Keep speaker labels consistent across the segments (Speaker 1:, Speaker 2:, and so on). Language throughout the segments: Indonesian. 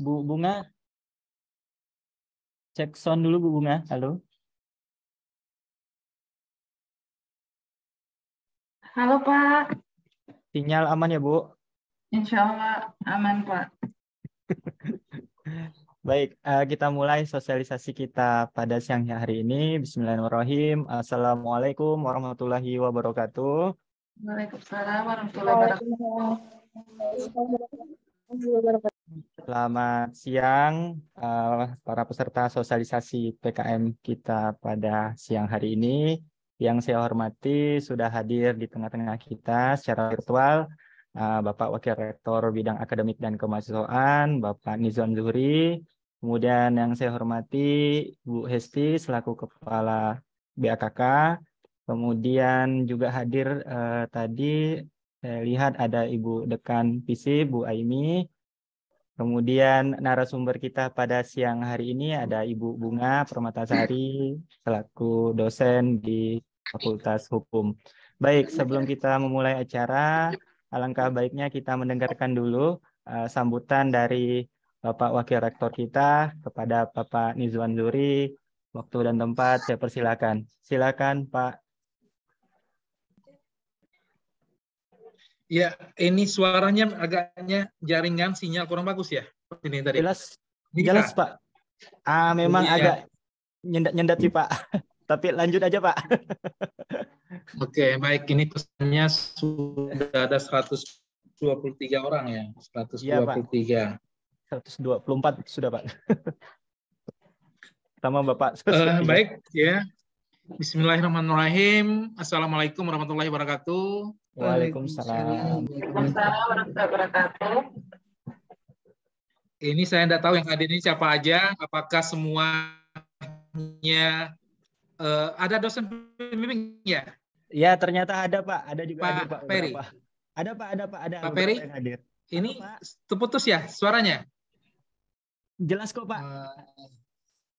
Speaker 1: Bu Bunga, cek sound dulu Bu Bunga. Halo.
Speaker 2: Halo Pak,
Speaker 1: Sinyal aman ya Bu?
Speaker 2: Insya Allah aman Pak.
Speaker 1: Baik, kita mulai sosialisasi kita pada siang hari ini. Bismillahirrahmanirrahim. Assalamualaikum warahmatullahi wabarakatuh.
Speaker 2: Waalaikumsalam warahmatullahi wabarakatuh.
Speaker 1: Selamat siang para peserta sosialisasi PKM kita pada siang hari ini. Yang saya hormati sudah hadir di tengah-tengah kita secara virtual Bapak Wakil Rektor Bidang Akademik dan Kemahasiswaan, Bapak Nizwan Zuhri. Kemudian yang saya hormati Bu Hesti selaku Kepala BAKK. Kemudian juga hadir tadi saya lihat ada Ibu Dekan FISIP, Bu Aimi. Kemudian narasumber kita pada siang hari ini ada Ibu Bunga Permatasari selaku dosen di Fakultas Hukum. Baik, sebelum kita memulai acara, alangkah baiknya kita mendengarkan dulu sambutan dari Bapak Wakil Rektor kita kepada Bapak Nizwan Zuhri. Waktu dan tempat saya persilakan. Silakan Pak.
Speaker 3: Ya, ini suaranya agaknya jaringan sinyal kurang bagus ya. Ini tadi.
Speaker 1: Jelas Pak. Memang
Speaker 3: iya.
Speaker 1: agak nyendat sih Pak. Tapi lanjut aja Pak.
Speaker 3: Oke, baik. Ini pesannya sudah ada 123 orang ya. 123.
Speaker 1: Iya, Pak. 124 sudah Pak. Sama Bapak.
Speaker 3: Baik ya. Bismillahirrahmanirrahim. Assalamualaikum warahmatullahi wabarakatuh.
Speaker 1: Waalaikumsalam.
Speaker 2: Waalaikumsalam warahmatullahi wabarakatuh.
Speaker 3: Ini saya tidak tahu yang hadir ini siapa aja. Apakah semuanya ada dosen pembimbing ya?
Speaker 1: Ya, ternyata ada Pak. Ada juga
Speaker 3: Pak
Speaker 1: hadir Pak.
Speaker 3: Peri.
Speaker 1: Ada Pak, ada Pak. Ada
Speaker 3: Pak Peri.
Speaker 1: yang hadir.
Speaker 3: Ini terputus ya suaranya?
Speaker 1: Jelas kok Pak.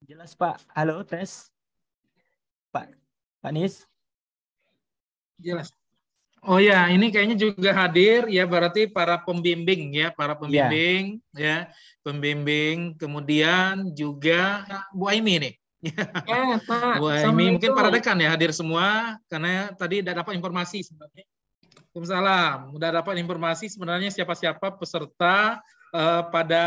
Speaker 1: Jelas Pak. Halo, tes. Pak Nis.
Speaker 3: Jelas. Oh ya, ini kayaknya juga hadir ya, berarti para pembimbing ya, ya, pembimbing, kemudian juga Bu Aimi nih.
Speaker 2: Pak.
Speaker 3: Bu Aimi, mungkin para dekan ya hadir semua, karena tadi sudah dapat informasi sebenarnya. Waalaikumsalam, sudah dapat informasi sebenarnya siapa-siapa peserta pada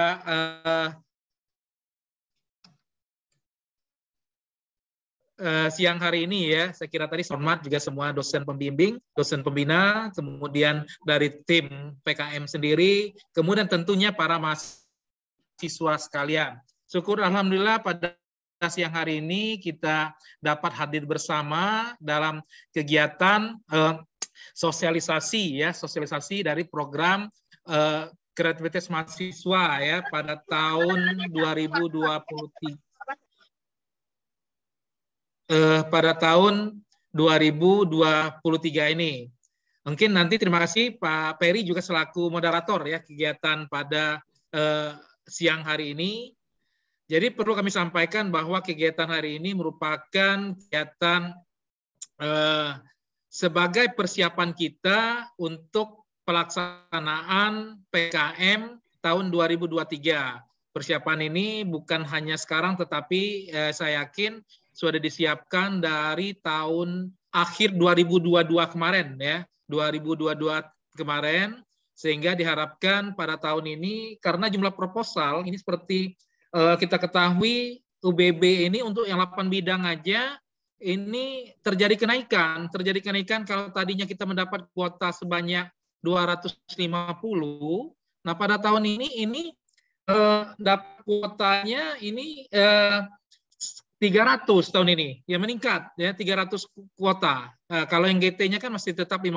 Speaker 3: siang hari ini ya. Saya kira tadi hormat juga semua dosen pembimbing, dosen pembina, kemudian dari tim PKM sendiri, kemudian tentunya para mahasiswa sekalian. Syukur alhamdulillah pada siang hari ini kita dapat hadir bersama dalam kegiatan sosialisasi dari program kreativitas mahasiswa ya pada tahun 2023. Pada tahun 2023 ini. Mungkin nanti terima kasih Pak Peri juga selaku moderator ya kegiatan pada siang hari ini. Jadi perlu kami sampaikan bahwa kegiatan hari ini merupakan kegiatan sebagai persiapan kita untuk pelaksanaan PKM tahun 2023. Persiapan ini bukan hanya sekarang tetapi saya yakin sudah disiapkan dari tahun akhir 2022 kemarin ya, 2022 kemarin, sehingga diharapkan pada tahun ini karena jumlah proposal ini seperti kita ketahui UBB ini untuk yang 8 bidang aja ini terjadi kenaikan kalau tadinya kita mendapat kuota sebanyak 250. Nah, pada tahun ini dapat kuotanya ini 300 tahun ini, ya meningkat ya 300 kuota. Kalau yang GT-nya kan masih tetap 50.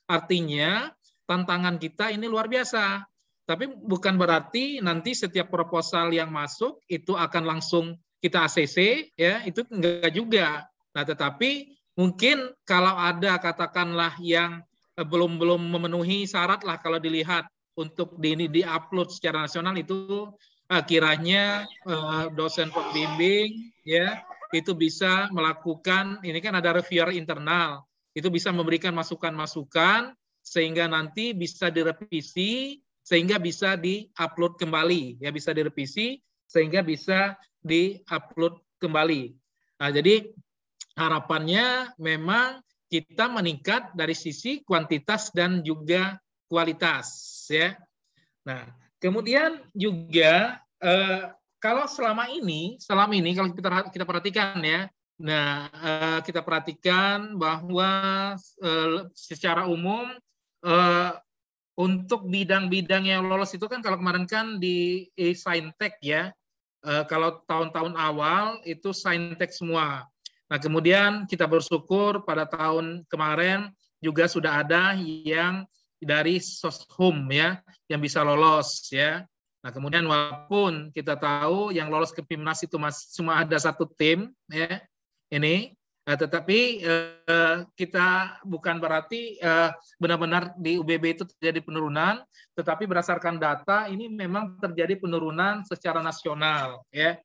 Speaker 3: Artinya tantangan kita ini luar biasa. Tapi bukan berarti nanti setiap proposal yang masuk itu akan langsung kita ACC ya, itu enggak juga. Nah, tetapi mungkin kalau ada katakanlah yang belum memenuhi syarat lah kalau dilihat untuk di-upload secara nasional itu kiranya dosen pembimbing ya itu bisa melakukan, ini kan ada reviewer internal, itu bisa memberikan masukan-masukan sehingga nanti bisa direvisi sehingga bisa di-upload kembali, ya bisa direvisi sehingga bisa di-upload kembali. Nah, jadi harapannya memang kita meningkat dari sisi kuantitas dan juga kualitas, ya. Nah, kemudian juga kalau selama ini kalau kita perhatikan ya, nah kita perhatikan bahwa secara umum untuk bidang-bidang yang lolos itu kan kalau kemarin kan di Saintek ya, kalau tahun-tahun awal itu Saintek semua. Nah, kemudian kita bersyukur pada tahun kemarin juga sudah ada yang dari Soshum ya, yang bisa lolos ya. Nah, kemudian walaupun kita tahu yang lolos ke PIMNAS itu masih cuma ada 1 tim ya, ini, tetapi kita bukan berarti benar-benar di UBB itu terjadi penurunan, tetapi berdasarkan data ini memang terjadi penurunan secara nasional ya.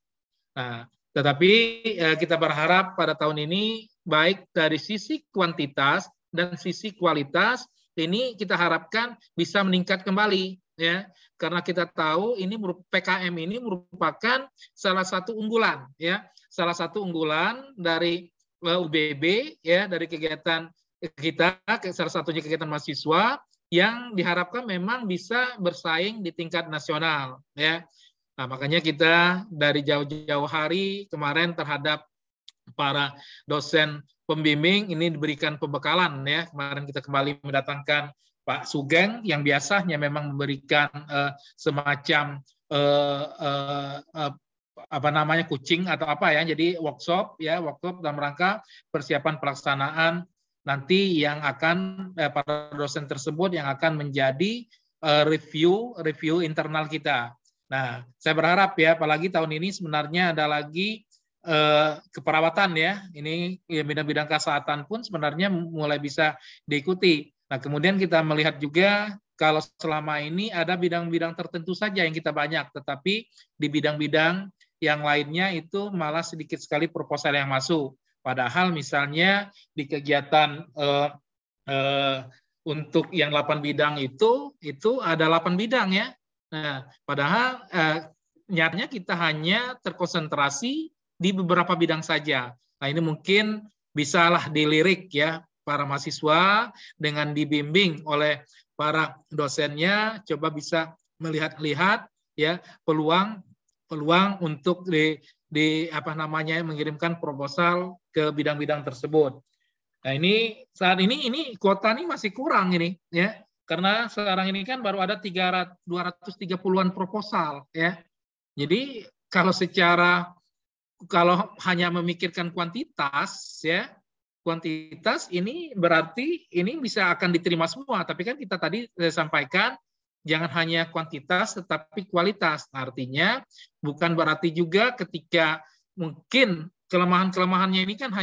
Speaker 3: Nah, tetapi kita berharap pada tahun ini baik dari sisi kuantitas dan sisi kualitas ini kita harapkan bisa meningkat kembali ya, karena kita tahu ini PKM ini merupakan salah satu unggulan ya, salah satu unggulan dari UBB ya, dari kegiatan kita, salah satunya kegiatan mahasiswa yang diharapkan memang bisa bersaing di tingkat nasional ya. Nah, makanya kita dari jauh-jauh hari kemarin terhadap para dosen pembimbing ini diberikan pembekalan ya. Kemarin kita kembali mendatangkan Pak Sugeng yang biasanya memang memberikan semacam apa namanya kucing atau apa ya. Jadi workshop dalam rangka persiapan pelaksanaan nanti yang akan para dosen tersebut yang akan menjadi review internal kita. Nah, saya berharap ya, apalagi tahun ini sebenarnya ada lagi keperawatan ya, ini ya, bidang-bidang kesehatan pun sebenarnya mulai bisa diikuti. Nah, kemudian kita melihat juga kalau selama ini ada bidang-bidang tertentu saja yang kita banyak, tetapi di bidang-bidang yang lainnya itu malah sedikit sekali proposal yang masuk. Padahal misalnya di kegiatan untuk yang 8 bidang itu ada 8 bidang ya. Nah, padahal nyatanya kita hanya terkonsentrasi di beberapa bidang saja. Nah, ini mungkin bisalah dilirik ya para mahasiswa dengan dibimbing oleh para dosennya, coba bisa melihat-lihat ya peluang untuk mengirimkan proposal ke bidang-bidang tersebut. Nah, ini saat ini kuota ini masih kurang ini ya. Karena sekarang ini kan baru ada 230-an proposal ya. Jadi kalau hanya memikirkan kuantitas ya, kuantitas ini berarti ini bisa akan diterima semua, tapi kan kita tadi sampaikan jangan hanya kuantitas tetapi kualitas. Artinya bukan berarti juga ketika mungkin kelemahannya ini kan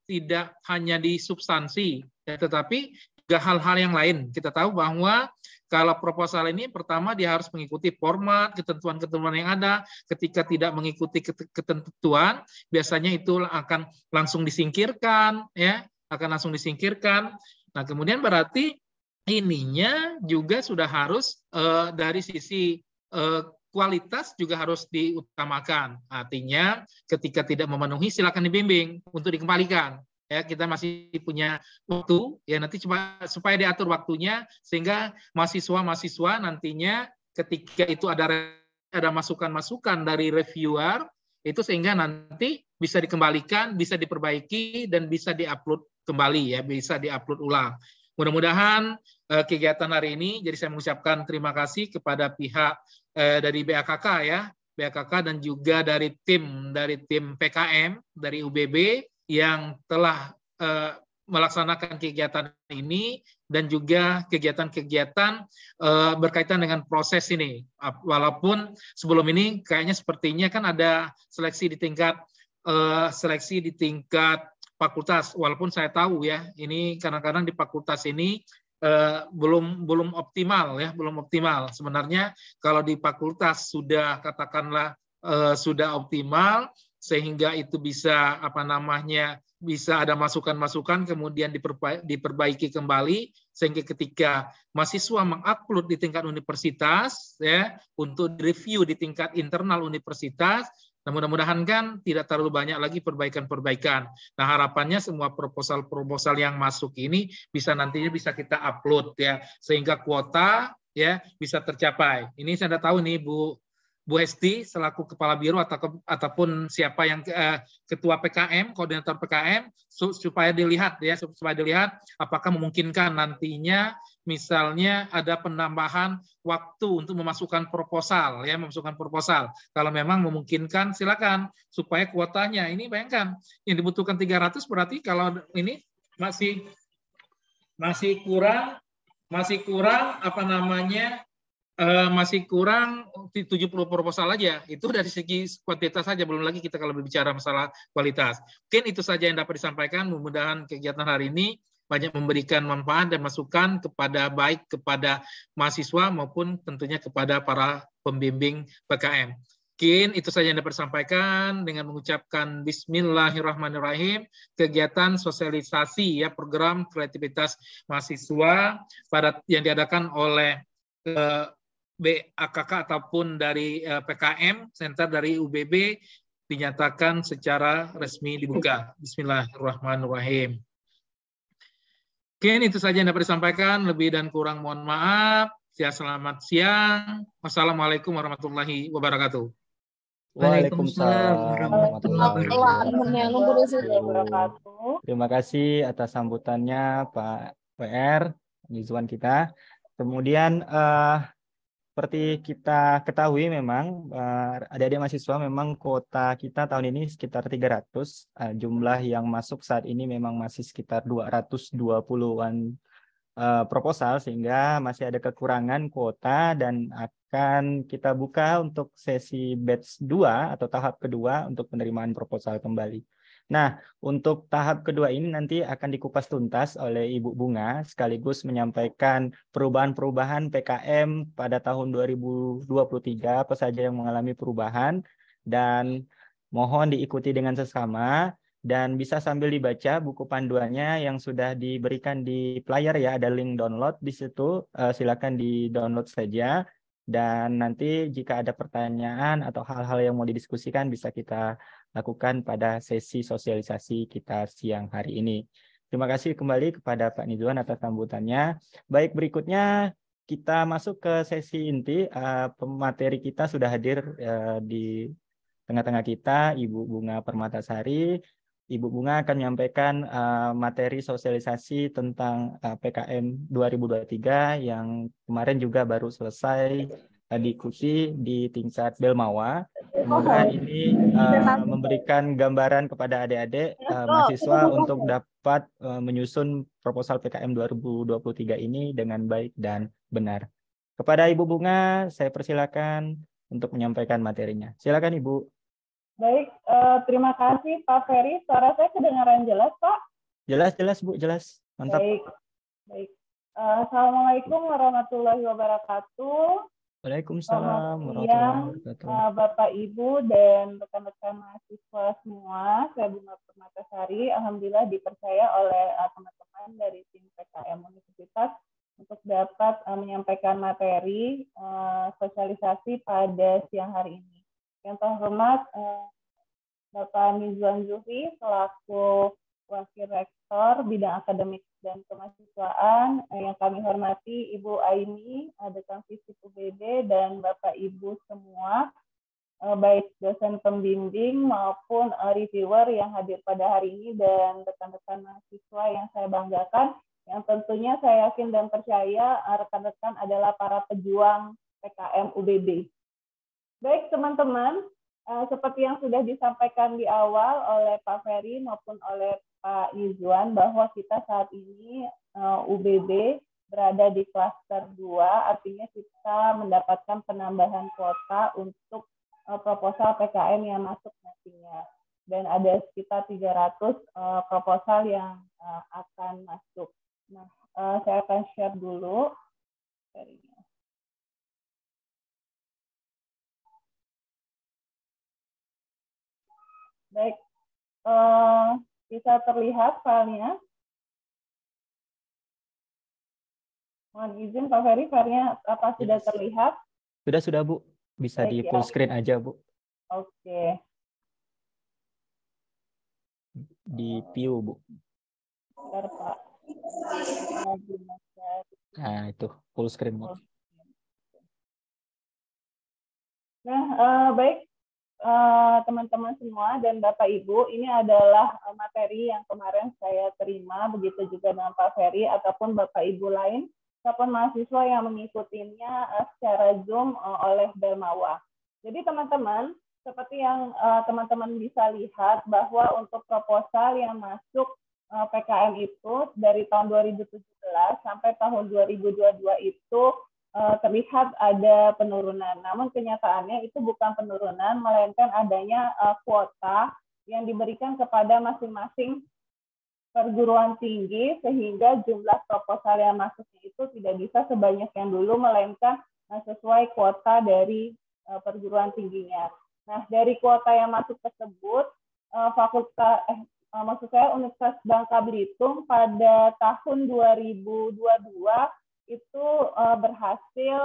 Speaker 3: tidak hanya di substansi ya, tetapi juga hal-hal yang lain. Kita tahu bahwa kalau proposal ini pertama dia harus mengikuti format, ketentuan-ketentuan yang ada. Ketika tidak mengikuti ketentuan, biasanya itu akan langsung disingkirkan, ya, akan langsung disingkirkan. Nah, kemudian berarti ininya juga sudah harus dari sisi kualitas juga harus diutamakan. Artinya ketika tidak memenuhi silakan dibimbing untuk dikembalikan. Ya, kita masih punya waktu ya, nanti supaya diatur waktunya sehingga mahasiswa nantinya ketika itu ada masukan-masukan dari reviewer itu sehingga nanti bisa dikembalikan, bisa diperbaiki dan bisa diupload kembali ya, bisa diupload ulang. Mudah-mudahan kegiatan hari ini, jadi saya mengucapkan terima kasih kepada pihak dari BAKK ya, BAKK dan juga dari tim PKM dari UBB yang telah melaksanakan kegiatan ini dan juga kegiatan-kegiatan berkaitan dengan proses ini. Walaupun sebelum ini kayaknya sepertinya kan ada seleksi di tingkat fakultas. Walaupun saya tahu ya, ini kadang-kadang di fakultas ini belum optimal ya, belum optimal. Sebenarnya kalau di fakultas sudah katakanlah sudah optimal sehingga itu bisa bisa ada masukan-masukan kemudian diperbaiki kembali sehingga ketika mahasiswa mengupload di tingkat universitas ya untuk review di tingkat internal universitas, nah mudah-mudahan kan tidak terlalu banyak lagi perbaikan-perbaikan. Nah harapannya semua proposal-proposal yang masuk ini nantinya bisa kita upload ya sehingga kuota ya bisa tercapai. Ini saya sudah tahu nih Bu Hesti selaku Kepala Biro ataupun siapa yang Ketua PKM, Koordinator PKM, supaya dilihat apakah memungkinkan nantinya misalnya ada penambahan waktu untuk memasukkan proposal. Kalau memang memungkinkan silakan supaya kuotanya ini bayangkan yang dibutuhkan 300 berarti kalau ini masih kurang masih kurang 70 proposal aja. Itu dari segi kuantitas saja, belum lagi kita kalau berbicara masalah kualitas. Mungkin itu saja yang dapat disampaikan. Mudah-mudahan kegiatan hari ini banyak memberikan manfaat dan masukan baik kepada mahasiswa maupun tentunya kepada para pembimbing PKM. Mungkin itu saja yang dapat disampaikan dengan mengucapkan Bismillahirrahmanirrahim. Kegiatan sosialisasi ya program kreativitas mahasiswa yang diadakan oleh BAKK ataupun dari PKM, Center dari UBB dinyatakan secara resmi dibuka. Bismillahirrahmanirrahim. Oke, itu saja yang dapat disampaikan. Lebih dan kurang mohon maaf. Selamat siang. Wassalamualaikum warahmatullahi wabarakatuh.
Speaker 1: Waalaikumsalam warahmatullahi
Speaker 2: wabarakatuh.
Speaker 1: Terima kasih atas sambutannya Pak PR, Nizwan kita. Kemudian seperti kita ketahui memang adik-adik mahasiswa memang kuota kita tahun ini sekitar 300. Jumlah yang masuk saat ini memang masih sekitar 220-an proposal sehingga masih ada kekurangan kuota dan akan kita buka untuk sesi batch 2 atau tahap kedua untuk penerimaan proposal kembali. Nah, untuk tahap kedua ini nanti akan dikupas tuntas oleh Ibu Bunga sekaligus menyampaikan perubahan-perubahan PKM pada tahun 2023 apa saja yang mengalami perubahan dan mohon diikuti dengan sesama dan bisa sambil dibaca buku panduannya yang sudah diberikan di player ya, ada link download di situ, silakan di-download saja dan nanti jika ada pertanyaan atau hal-hal yang mau didiskusikan bisa kita lakukan pada sesi sosialisasi kita siang hari ini. Terima kasih kembali kepada Pak Nizwan atas sambutannya. Baik, berikutnya kita masuk ke sesi inti. Pemateri kita sudah hadir di tengah-tengah kita, Ibu Bunga Permatasari. Ibu Bunga akan menyampaikan materi sosialisasi tentang PKM 2023 yang kemarin juga baru selesai diikuti di tingkat Belmawa. Semoga ini memberikan gambaran kepada adik-adik mahasiswa untuk dapat menyusun proposal PKM 2023 ini dengan baik dan benar. Kepada Ibu Bunga, saya persilakan untuk menyampaikan materinya. Silakan Ibu.
Speaker 2: Baik, terima kasih Pak Ferry. Suara saya kedengaran jelas, Pak?
Speaker 1: Jelas Bu, jelas. Mantap.
Speaker 2: Baik. Assalamualaikum warahmatullahi wabarakatuh.
Speaker 1: Waalaikumsalam
Speaker 2: warahmatullahi wabarakatuh. Bapak, Ibu, dan rekan-rekan mahasiswa semua, saya Bunga Permatasari, alhamdulillah dipercaya oleh teman-teman dari tim PKM Universitas untuk dapat menyampaikan materi sosialisasi pada siang hari ini. Yang terhormat Bapak Nizwan Zuhri selaku Wakil Rektor Bidang Akademik dan Kemahasiswaan, yang kami hormati Ibu Aini, Dekan Fisip UBB, dan Bapak Ibu semua, baik dosen pembimbing maupun reviewer yang hadir pada hari ini, dan rekan-rekan mahasiswa yang saya banggakan, yang tentunya saya yakin dan percaya rekan-rekan adalah para pejuang PKM UBB. Baik teman-teman, seperti yang sudah disampaikan di awal oleh Pak Ferry maupun oleh Pak Nizwan bahwa kita saat ini UBB berada di klaster 2, artinya kita mendapatkan penambahan kuota untuk proposal PKM yang masuk nantinya. Dan ada sekitar 300 proposal yang akan masuk. Nah, saya akan share dulu. Baik, bisa terlihat filenya? Mohon izin Pak Ferry, filenya apa sudah terlihat?
Speaker 1: Sudah Bu. Bisa
Speaker 2: Baik,
Speaker 1: di
Speaker 2: ya.
Speaker 1: full screen aja Bu.
Speaker 2: Oke.
Speaker 1: Di view Bu.
Speaker 2: Bentar Pak.
Speaker 1: Nah itu full screen Bu.
Speaker 2: Nah, baik teman-teman semua dan Bapak Ibu, ini adalah materi yang kemarin saya terima, begitu juga dengan Pak Ferry ataupun Bapak Ibu lain, ataupun mahasiswa yang mengikutinya secara Zoom oleh Belmawa. Jadi teman-teman, seperti yang teman-teman bisa lihat bahwa untuk proposal yang masuk PKM itu dari tahun 2017 sampai tahun 2022 itu terlihat ada penurunan. Namun kenyataannya itu bukan penurunan, melainkan adanya kuota yang diberikan kepada masing-masing perguruan tinggi, sehingga jumlah proposal yang masuk itu tidak bisa sebanyak yang dulu, melainkan sesuai kuota dari perguruan tingginya. Nah, dari kuota yang masuk tersebut, maksud saya Universitas Bangka Belitung pada tahun 2022 itu berhasil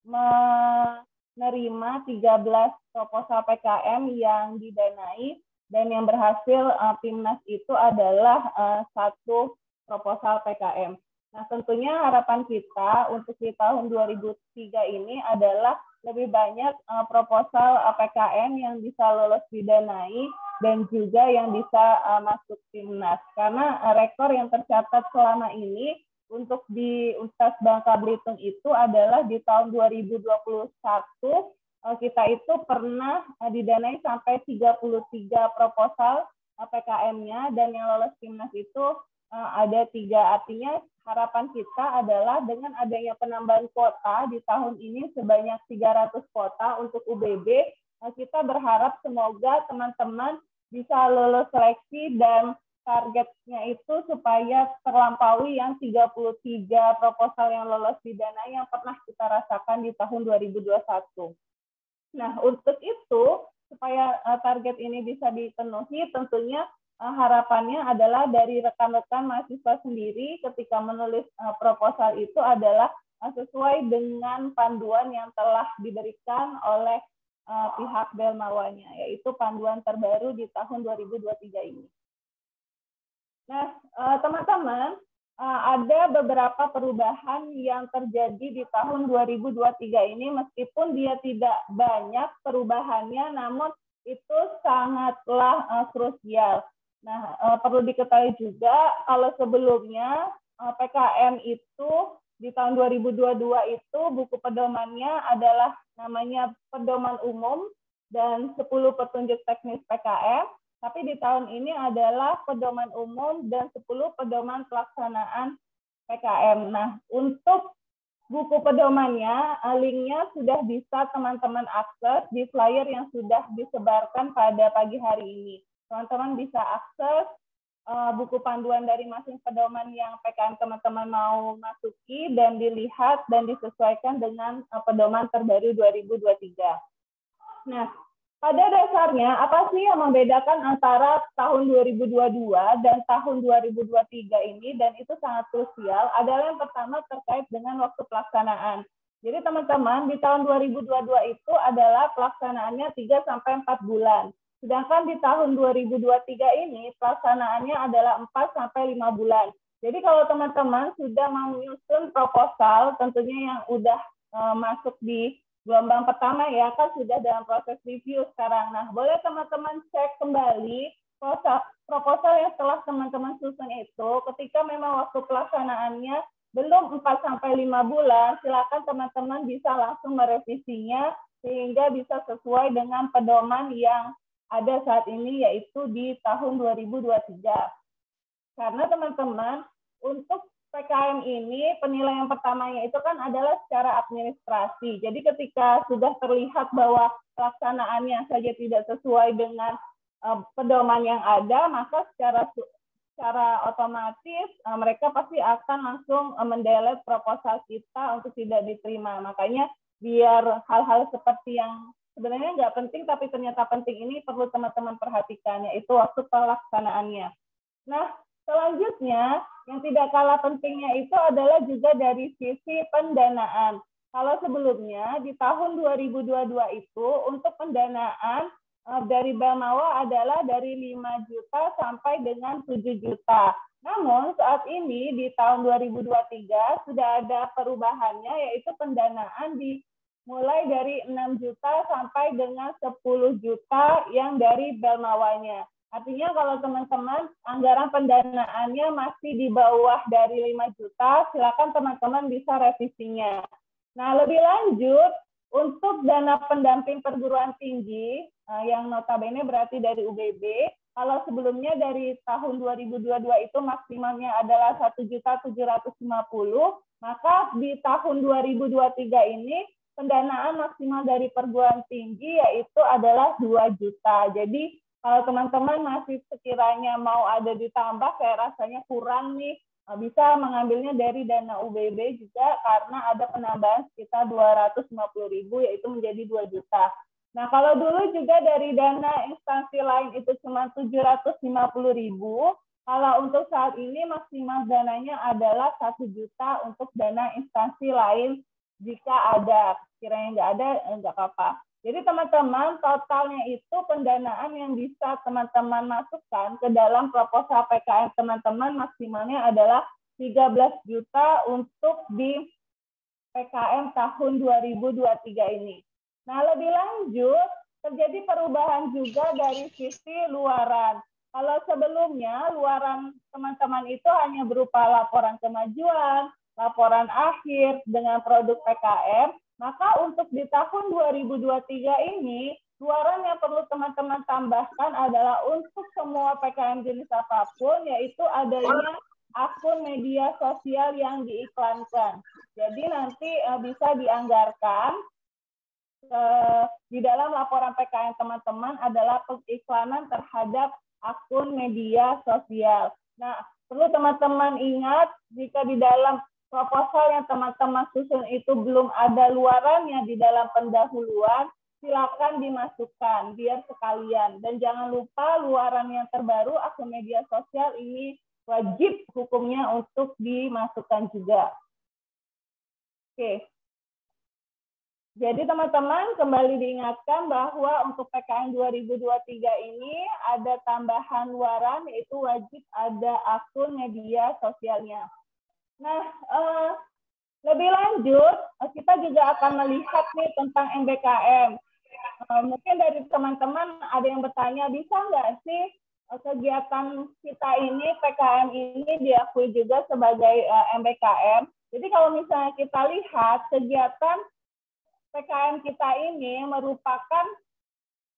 Speaker 2: menerima 13 proposal PKM yang didanai, dan yang berhasil Timnas itu adalah satu proposal PKM. Nah, tentunya harapan kita untuk di tahun 2003 ini adalah lebih banyak proposal PKM yang bisa lolos didanai dan juga yang bisa masuk Timnas. Karena rekor yang tercatat selama ini untuk di Universitas Bangka Belitung itu adalah di tahun 2021 kita itu pernah didanai sampai 33 proposal PKM-nya, dan yang lolos Timnas itu ada 3. Artinya harapan kita adalah dengan adanya penambahan kuota di tahun ini sebanyak 300 kuota untuk UBB, kita berharap semoga teman-teman bisa lolos seleksi dan targetnya itu supaya terlampaui yang 33 proposal yang lolos didanai yang pernah kita rasakan di tahun 2021. Nah, untuk itu, supaya target ini bisa dipenuhi, tentunya harapannya adalah dari rekan-rekan mahasiswa sendiri ketika menulis proposal itu adalah sesuai dengan panduan yang telah diberikan oleh pihak Belmawanya, yaitu panduan terbaru di tahun 2023 ini. Nah, teman-teman, ada beberapa perubahan yang terjadi di tahun 2023 ini, meskipun dia tidak banyak perubahannya, namun itu sangatlah krusial. Nah, perlu diketahui juga kalau sebelumnya PKM itu di tahun 2022 itu buku pedomannya adalah namanya pedoman umum dan 10 petunjuk teknis PKM. Tapi di tahun ini adalah pedoman umum dan 10 pedoman pelaksanaan PKM. Nah, untuk buku pedomannya, linknya sudah bisa teman-teman akses di flyer yang sudah disebarkan pada pagi hari ini. Teman-teman bisa akses buku panduan dari masing pedoman yang PKM teman-teman mau masuki dan dilihat dan disesuaikan dengan pedoman terbaru 2023. Nah, pada dasarnya, apa sih yang membedakan antara tahun 2022 dan tahun 2023 ini, dan itu sangat krusial, adalah yang pertama terkait dengan waktu pelaksanaan. Jadi teman-teman, di tahun 2022 itu adalah pelaksanaannya 3-4 bulan. Sedangkan di tahun 2023 ini, pelaksanaannya adalah 4-5 bulan. Jadi kalau teman-teman sudah menyusun proposal, tentunya yang udah masuk di gelombang pertama ya, kan sudah dalam proses review sekarang. Nah, boleh teman-teman cek kembali proposal yang telah teman-teman susun itu, ketika memang waktu pelaksanaannya belum 4-5 bulan, silakan teman-teman bisa langsung merevisinya sehingga bisa sesuai dengan pedoman yang ada saat ini, yaitu di tahun 2023. Karena teman-teman, untuk PKM ini penilaian pertamanya itu kan adalah secara administrasi. Jadi ketika sudah terlihat bahwa pelaksanaannya saja tidak sesuai dengan pedoman yang ada, maka secara otomatis mereka pasti akan langsung mendelete proposal kita untuk tidak diterima. Makanya biar hal-hal seperti yang sebenarnya nggak penting, tapi ternyata penting, ini perlu teman-teman perhatikan, yaitu waktu pelaksanaannya. Nah, selanjutnya yang tidak kalah pentingnya itu adalah juga dari sisi pendanaan. Kalau sebelumnya di tahun 2022 itu untuk pendanaan dari Bamawa adalah dari 5 juta sampai dengan 7 juta. Namun saat ini di tahun 2023 sudah ada perubahannya, yaitu pendanaan mulai dari 6 juta sampai dengan 10 juta yang dari Belmawanya. Artinya kalau teman-teman anggaran pendanaannya masih di bawah dari 5 juta, silakan teman-teman bisa revisinya. Nah, lebih lanjut, untuk dana pendamping perguruan tinggi, yang notabene berarti dari UBB, kalau sebelumnya dari tahun 2022 itu maksimalnya adalah 1.750.000, maka di tahun 2023 ini pendanaan maksimal dari perguruan tinggi yaitu adalah 2 juta. Jadi kalau teman-teman masih sekiranya mau ada ditambah, kayak rasanya kurang nih, bisa mengambilnya dari dana UBB juga, karena ada penambahan sekitar 250.000 yaitu menjadi 2 juta. Nah, kalau dulu juga dari dana instansi lain itu cuma 750.000, kalau untuk saat ini maksimal dananya adalah 1 juta untuk dana instansi lain jika ada. Kiranya nggak ada, nggak apa-apa. Jadi teman-teman, totalnya itu pendanaan yang bisa teman-teman masukkan ke dalam proposal PKM teman-teman maksimalnya adalah 13 juta untuk di PKM tahun 2023 ini. Nah, lebih lanjut, terjadi perubahan juga dari sisi luaran. Kalau sebelumnya, luaran teman-teman itu hanya berupa laporan kemajuan, laporan akhir dengan produk PKM, maka untuk di tahun 2023 ini, luaran yang perlu teman-teman tambahkan adalah untuk semua PKM jenis apapun, yaitu adanya akun media sosial yang diiklankan. Jadi nanti bisa dianggarkan di dalam laporan PKM teman-teman adalah pengiklanan terhadap akun media sosial. Nah, perlu teman-teman ingat, jika di dalam proposal yang teman-teman susun itu belum ada luarannya di dalam pendahuluan, silakan dimasukkan biar sekalian. Dan jangan lupa luaran yang terbaru akun media sosial ini wajib hukumnya untuk dimasukkan juga. Oke. Jadi teman-teman kembali diingatkan bahwa untuk PKM 2023 ini ada tambahan luaran, yaitu wajib ada akun media sosialnya. Nah, lebih lanjut, kita juga akan melihat nih tentang MBKM. Mungkin dari teman-teman ada yang bertanya, bisa nggak sih kegiatan kita ini, PKM ini diakui juga sebagai MBKM? Jadi kalau misalnya kita lihat kegiatan PKM kita ini merupakan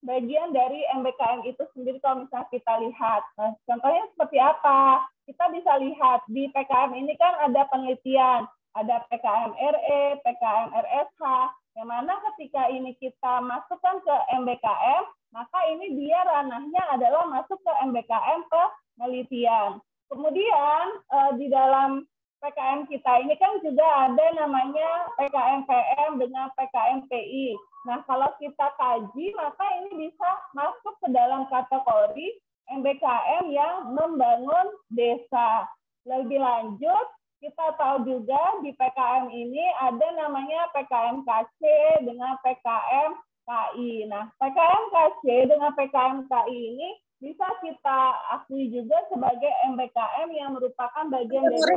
Speaker 2: bagian dari MBKM itu sendiri kalau misalnya kita lihat. Nah, contohnya seperti apa? Kita bisa lihat di PKM ini kan ada penelitian, ada PKM RE, PKM RSH, yang mana ketika ini kita masukkan ke MBKM, maka ini dia ranahnya adalah masuk ke MBKM penelitian. Kemudian di dalam PKM kita ini kan juga ada namanya PKM PM dengan PKM PI. Nah, kalau kita kaji, maka ini bisa masuk ke dalam kategori MBKM yang membangun desa. Lebih lanjut, kita tahu juga di PKM ini ada namanya PKM KC dengan PKM KI. Nah, PKM KC dengan PKM KI ini bisa kita akui juga sebagai MBKM yang merupakan bagian dari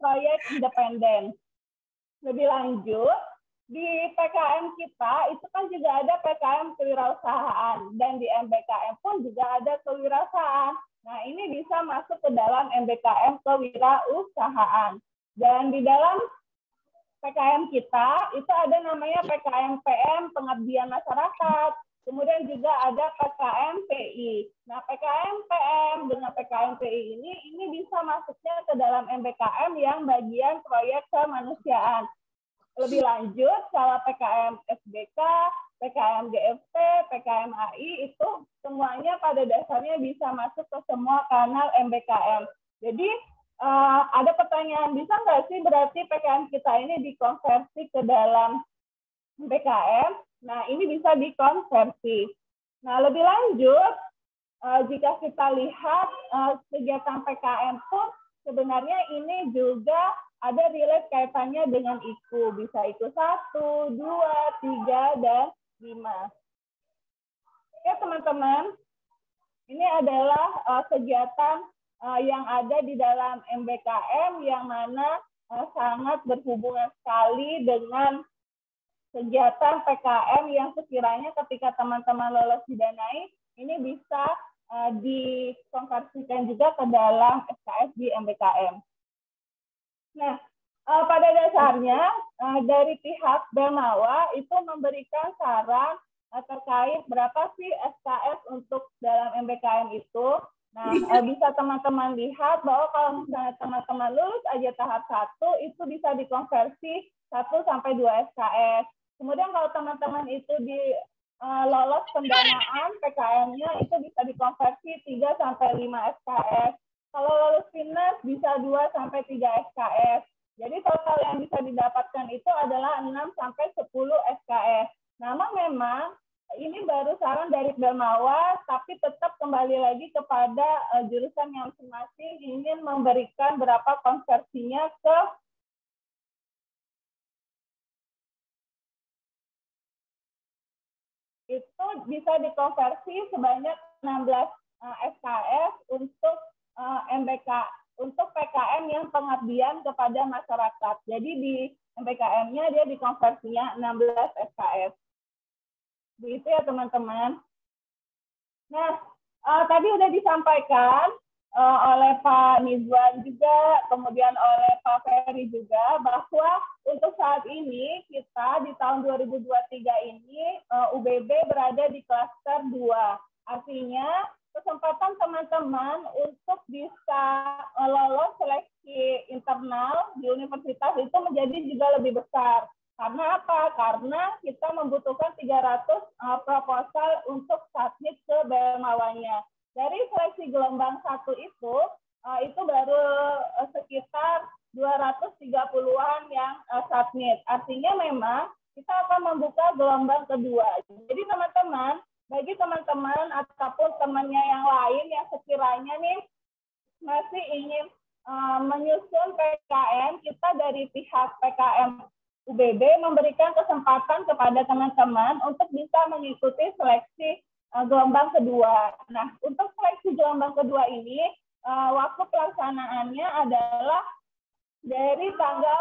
Speaker 2: proyek independen. Lebih lanjut, di PKM kita itu kan juga ada PKM kewirausahaan, dan di MBKM pun juga ada kewirausahaan. Nah, ini bisa masuk ke dalam MBKM kewirausahaan. Dan di dalam PKM kita itu ada namanya PKM PM pengabdian masyarakat. Kemudian juga ada PKM PI. Nah, PKM PM dengan PKM PI ini bisa masuknya ke dalam MBKM yang bagian proyek kemanusiaan. Lebih lanjut, kalau PKM SBK, PKM GFT, PKM AI itu semuanya pada dasarnya bisa masuk ke semua kanal MBKM. Jadi ada pertanyaan, bisa nggak sih berarti PKM kita ini dikonversi ke dalam MBKM? Nah, ini bisa dikonversi. Nah, lebih lanjut, jika kita lihat kegiatan PKM pun sebenarnya ini juga ada relate kaitannya dengan IKU. Bisa IKU 1, 2, 3, dan 5. Oke, teman-teman. Ini adalah kegiatan yang ada di dalam MBKM yang mana sangat berhubungan sekali dengan kegiatan PKM yang sekiranya ketika teman-teman lolos didanai, ini bisa dikonversikan juga ke dalam SKS di MBKM. Nah, pada dasarnya dari pihak Bemawa itu memberikan saran terkait berapa sih SKS untuk dalam MBKM itu. Nah, bisa teman-teman lihat bahwa kalau misalnya teman-teman lulus aja tahap 1, itu bisa dikonversi 1 sampai 2 SKS. Kemudian kalau teman-teman itu lolos pendanaan PKM-nya itu bisa dikonversi 3 sampai 5 SKS. Kalau lolos FINAS bisa 2 sampai 3 SKS. Jadi total yang bisa didapatkan itu adalah 6 sampai 10 SKS. Namun memang ini baru saran dari Bemawa, tapi tetap kembali lagi kepada jurusan yang masing-masing ingin memberikan berapa konversinya ke itu bisa dikonversi sebanyak 16 SKS untuk MBK untuk PKM yang pengabdian kepada masyarakat. Jadi di MBKM-nya dia dikonversinya 16 SKS. Begitu ya teman-teman. Nah, tadi udah disampaikan oleh Pak Nizwan juga, kemudian oleh Pak Ferry juga, bahwa untuk saat ini kita di tahun 2023 ini UBB berada di klaster 2. Artinya kesempatan teman-teman untuk bisa lolos seleksi internal di universitas itu menjadi juga lebih besar. Karena apa? Karena kita membutuhkan 300 proposal untuk submit ke Bemawanya. Dari seleksi gelombang 1 itu baru sekitar 230-an yang submit. Artinya memang kita akan membuka gelombang kedua. Jadi teman-teman, bagi teman-teman ataupun temannya yang lain yang sekiranya nih masih ingin menyusun PKM, kita dari pihak PKM UBB memberikan kesempatan kepada teman-teman untuk bisa mengikuti seleksi gelombang kedua. Nah, untuk seleksi gelombang kedua ini, waktu pelaksanaannya adalah dari tanggal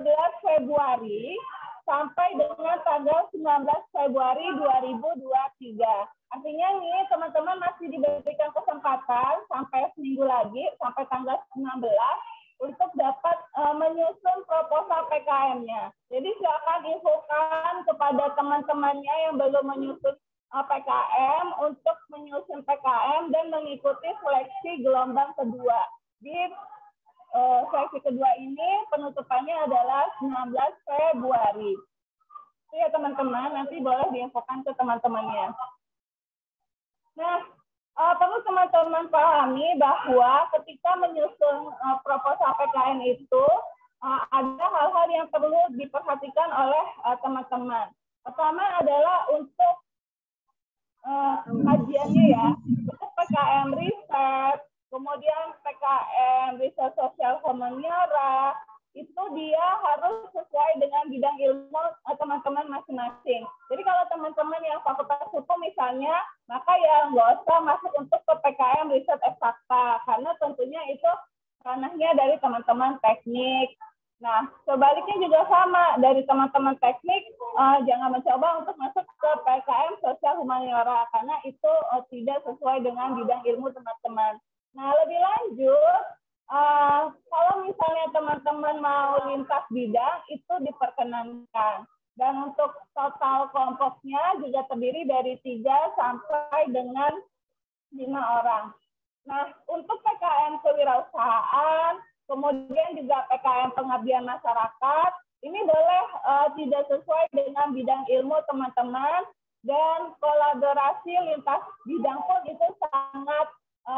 Speaker 2: 11 Februari sampai dengan tanggal 19 Februari 2023. Artinya nih, teman-teman masih diberikan kesempatan sampai seminggu lagi, sampai tanggal 19, untuk dapat menyusun proposal PKM-nya. Jadi silakan infokan kepada teman-temannya yang belum menyusun PKM untuk menyusun PKM dan mengikuti seleksi gelombang kedua. Di seleksi kedua ini penutupannya adalah 19 Februari. Itu ya teman-teman, nanti boleh diinfokan ke teman-temannya. Nah, perlu teman-teman pahami bahwa ketika menyusun proposal PKM itu ada hal-hal yang perlu diperhatikan oleh teman-teman. Pertama adalah untuk kajiannya ya, untuk PKM riset, kemudian PKM riset sosial humaniora, itu dia harus sesuai dengan bidang ilmu teman-teman masing-masing. Jadi kalau teman-teman yang fakultas hukum misalnya, maka ya nggak usah masuk untuk ke PKM riset eksakta, karena tentunya itu ranahnya dari teman-teman teknik. Nah, sebaliknya juga sama, dari teman-teman teknik, jangan mencoba untuk masuk ke PKM sosial humaniora, karena itu tidak sesuai dengan bidang ilmu teman-teman. Nah, lebih lanjut, kalau misalnya teman-teman mau lintas bidang, itu diperkenankan. Dan untuk total kelompoknya juga terdiri dari 3 sampai dengan 5 orang. Nah, untuk PKM kewirausahaan, kemudian juga PKM pengabdian masyarakat, ini boleh tidak sesuai dengan bidang ilmu teman-teman, dan kolaborasi lintas bidang pun itu sangat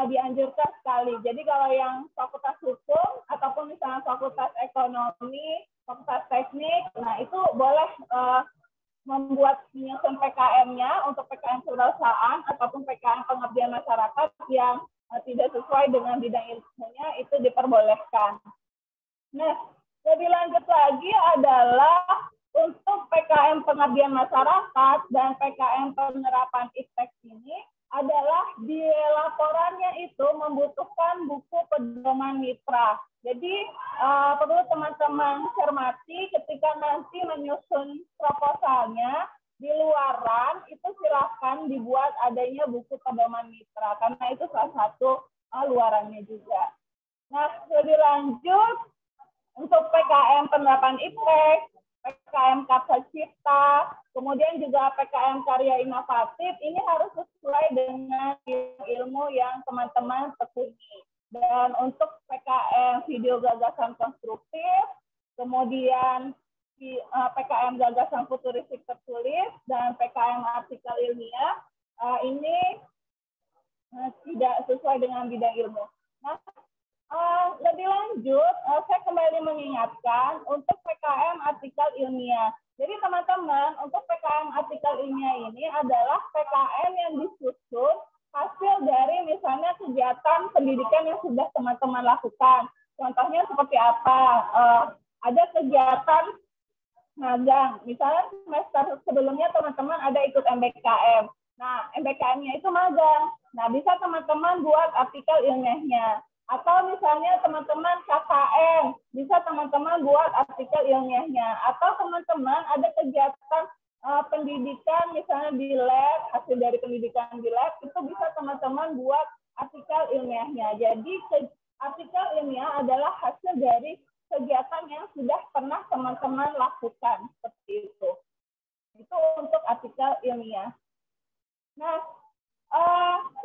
Speaker 2: dianjurkan sekali. Jadi kalau yang fakultas hukum ataupun misalnya fakultas ekonomi, fakultas teknik, nah itu boleh membuat menyusun PKM-nya untuk PKM kewirausahaan ataupun PKM pengabdian masyarakat yang tidak sesuai dengan bidang ilmunya itu diperbolehkan. Nah, lebih lanjut lagi adalah untuk PKM pengabdian masyarakat dan PKM penerapan IPTEK ini adalah di laporannya itu membutuhkan buku pedoman mitra. Jadi perlu teman-teman cermati ketika nanti menyusun proposalnya di luaran itu silahkan dibuat adanya buku pedoman mitra karena itu salah satu luarannya juga. Nah, lebih lanjut untuk PKM penerapan IPTEK, PKM Karya Cipta, kemudian juga PKM karya inovatif, ini harus sesuai dengan ilmu yang teman-teman tekuni. Dan untuk PKM video gagasan konstruktif, kemudian PKM gagasan futuristik tertulis, dan PKM artikel ilmiah, ini tidak sesuai dengan bidang ilmu. Nah, lebih lanjut, saya kembali mengingatkan untuk PKM artikel ilmiah. Jadi teman-teman, untuk PKM artikel ilmiah ini adalah PKM yang disusun hasil dari misalnya kegiatan pendidikan yang sudah teman-teman lakukan. Contohnya seperti apa? Ada kegiatan magang. Misalnya semester sebelumnya teman-teman ada ikut MBKM. Nah, MBKM-nya itu magang. Nah, bisa teman-teman buat artikel ilmiahnya. Atau misalnya teman-teman KKN, bisa teman-teman buat artikel ilmiahnya. Atau teman-teman ada kegiatan pendidikan misalnya di lab, hasil dari pendidikan di lab, itu bisa teman-teman buat artikel ilmiahnya. Jadi artikel ilmiah adalah hasil dari kegiatan yang sudah pernah teman-teman lakukan. Seperti itu. Itu untuk artikel ilmiah. Nah,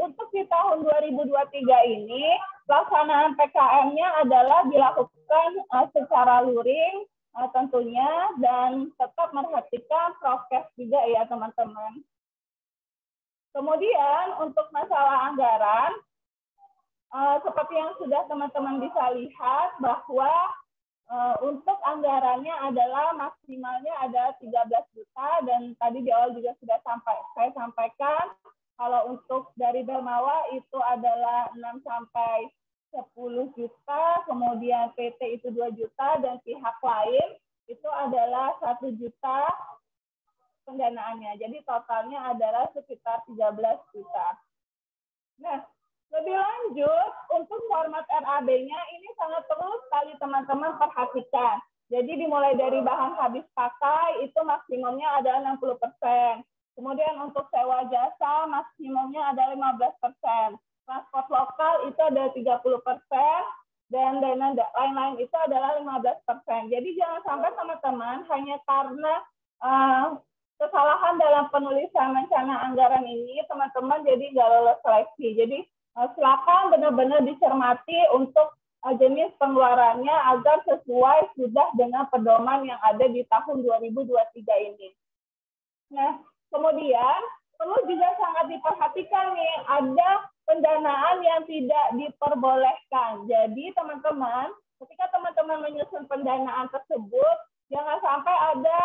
Speaker 2: untuk di tahun 2023 ini, pelaksanaan PKM-nya adalah dilakukan secara luring tentunya, dan tetap memperhatikan prokes juga ya teman-teman. Kemudian untuk masalah anggaran, seperti yang sudah teman-teman bisa lihat bahwa untuk anggarannya adalah maksimalnya ada 13 juta, dan tadi di awal juga sudah saya sampaikan kalau untuk dari Dermawa itu adalah 6 sampai 10 juta, kemudian PT itu 2 juta, dan pihak lain itu adalah 1 juta pendanaannya. Jadi totalnya adalah sekitar 13 juta. Nah, lebih lanjut, untuk format RAB-nya ini sangat perlu sekali teman-teman perhatikan. Jadi dimulai dari bahan habis pakai itu maksimumnya adalah 60%. Kemudian untuk sewa jasa maksimumnya ada 15%. Transport lokal itu ada 30%, dan dana lain-lain itu adalah 15%. Jadi jangan sampai teman-teman hanya karena kesalahan dalam penulisan rencana anggaran ini, teman-teman jadi nggak lolos seleksi. Jadi silakan benar-benar dicermati untuk jenis pengeluarannya agar sesuai sudah dengan pedoman yang ada di tahun 2023 ini. Nah, kemudian perlu juga sangat diperhatikan nih, ada pendanaan yang tidak diperbolehkan. Jadi teman-teman, ketika teman-teman menyusun pendanaan tersebut, jangan sampai ada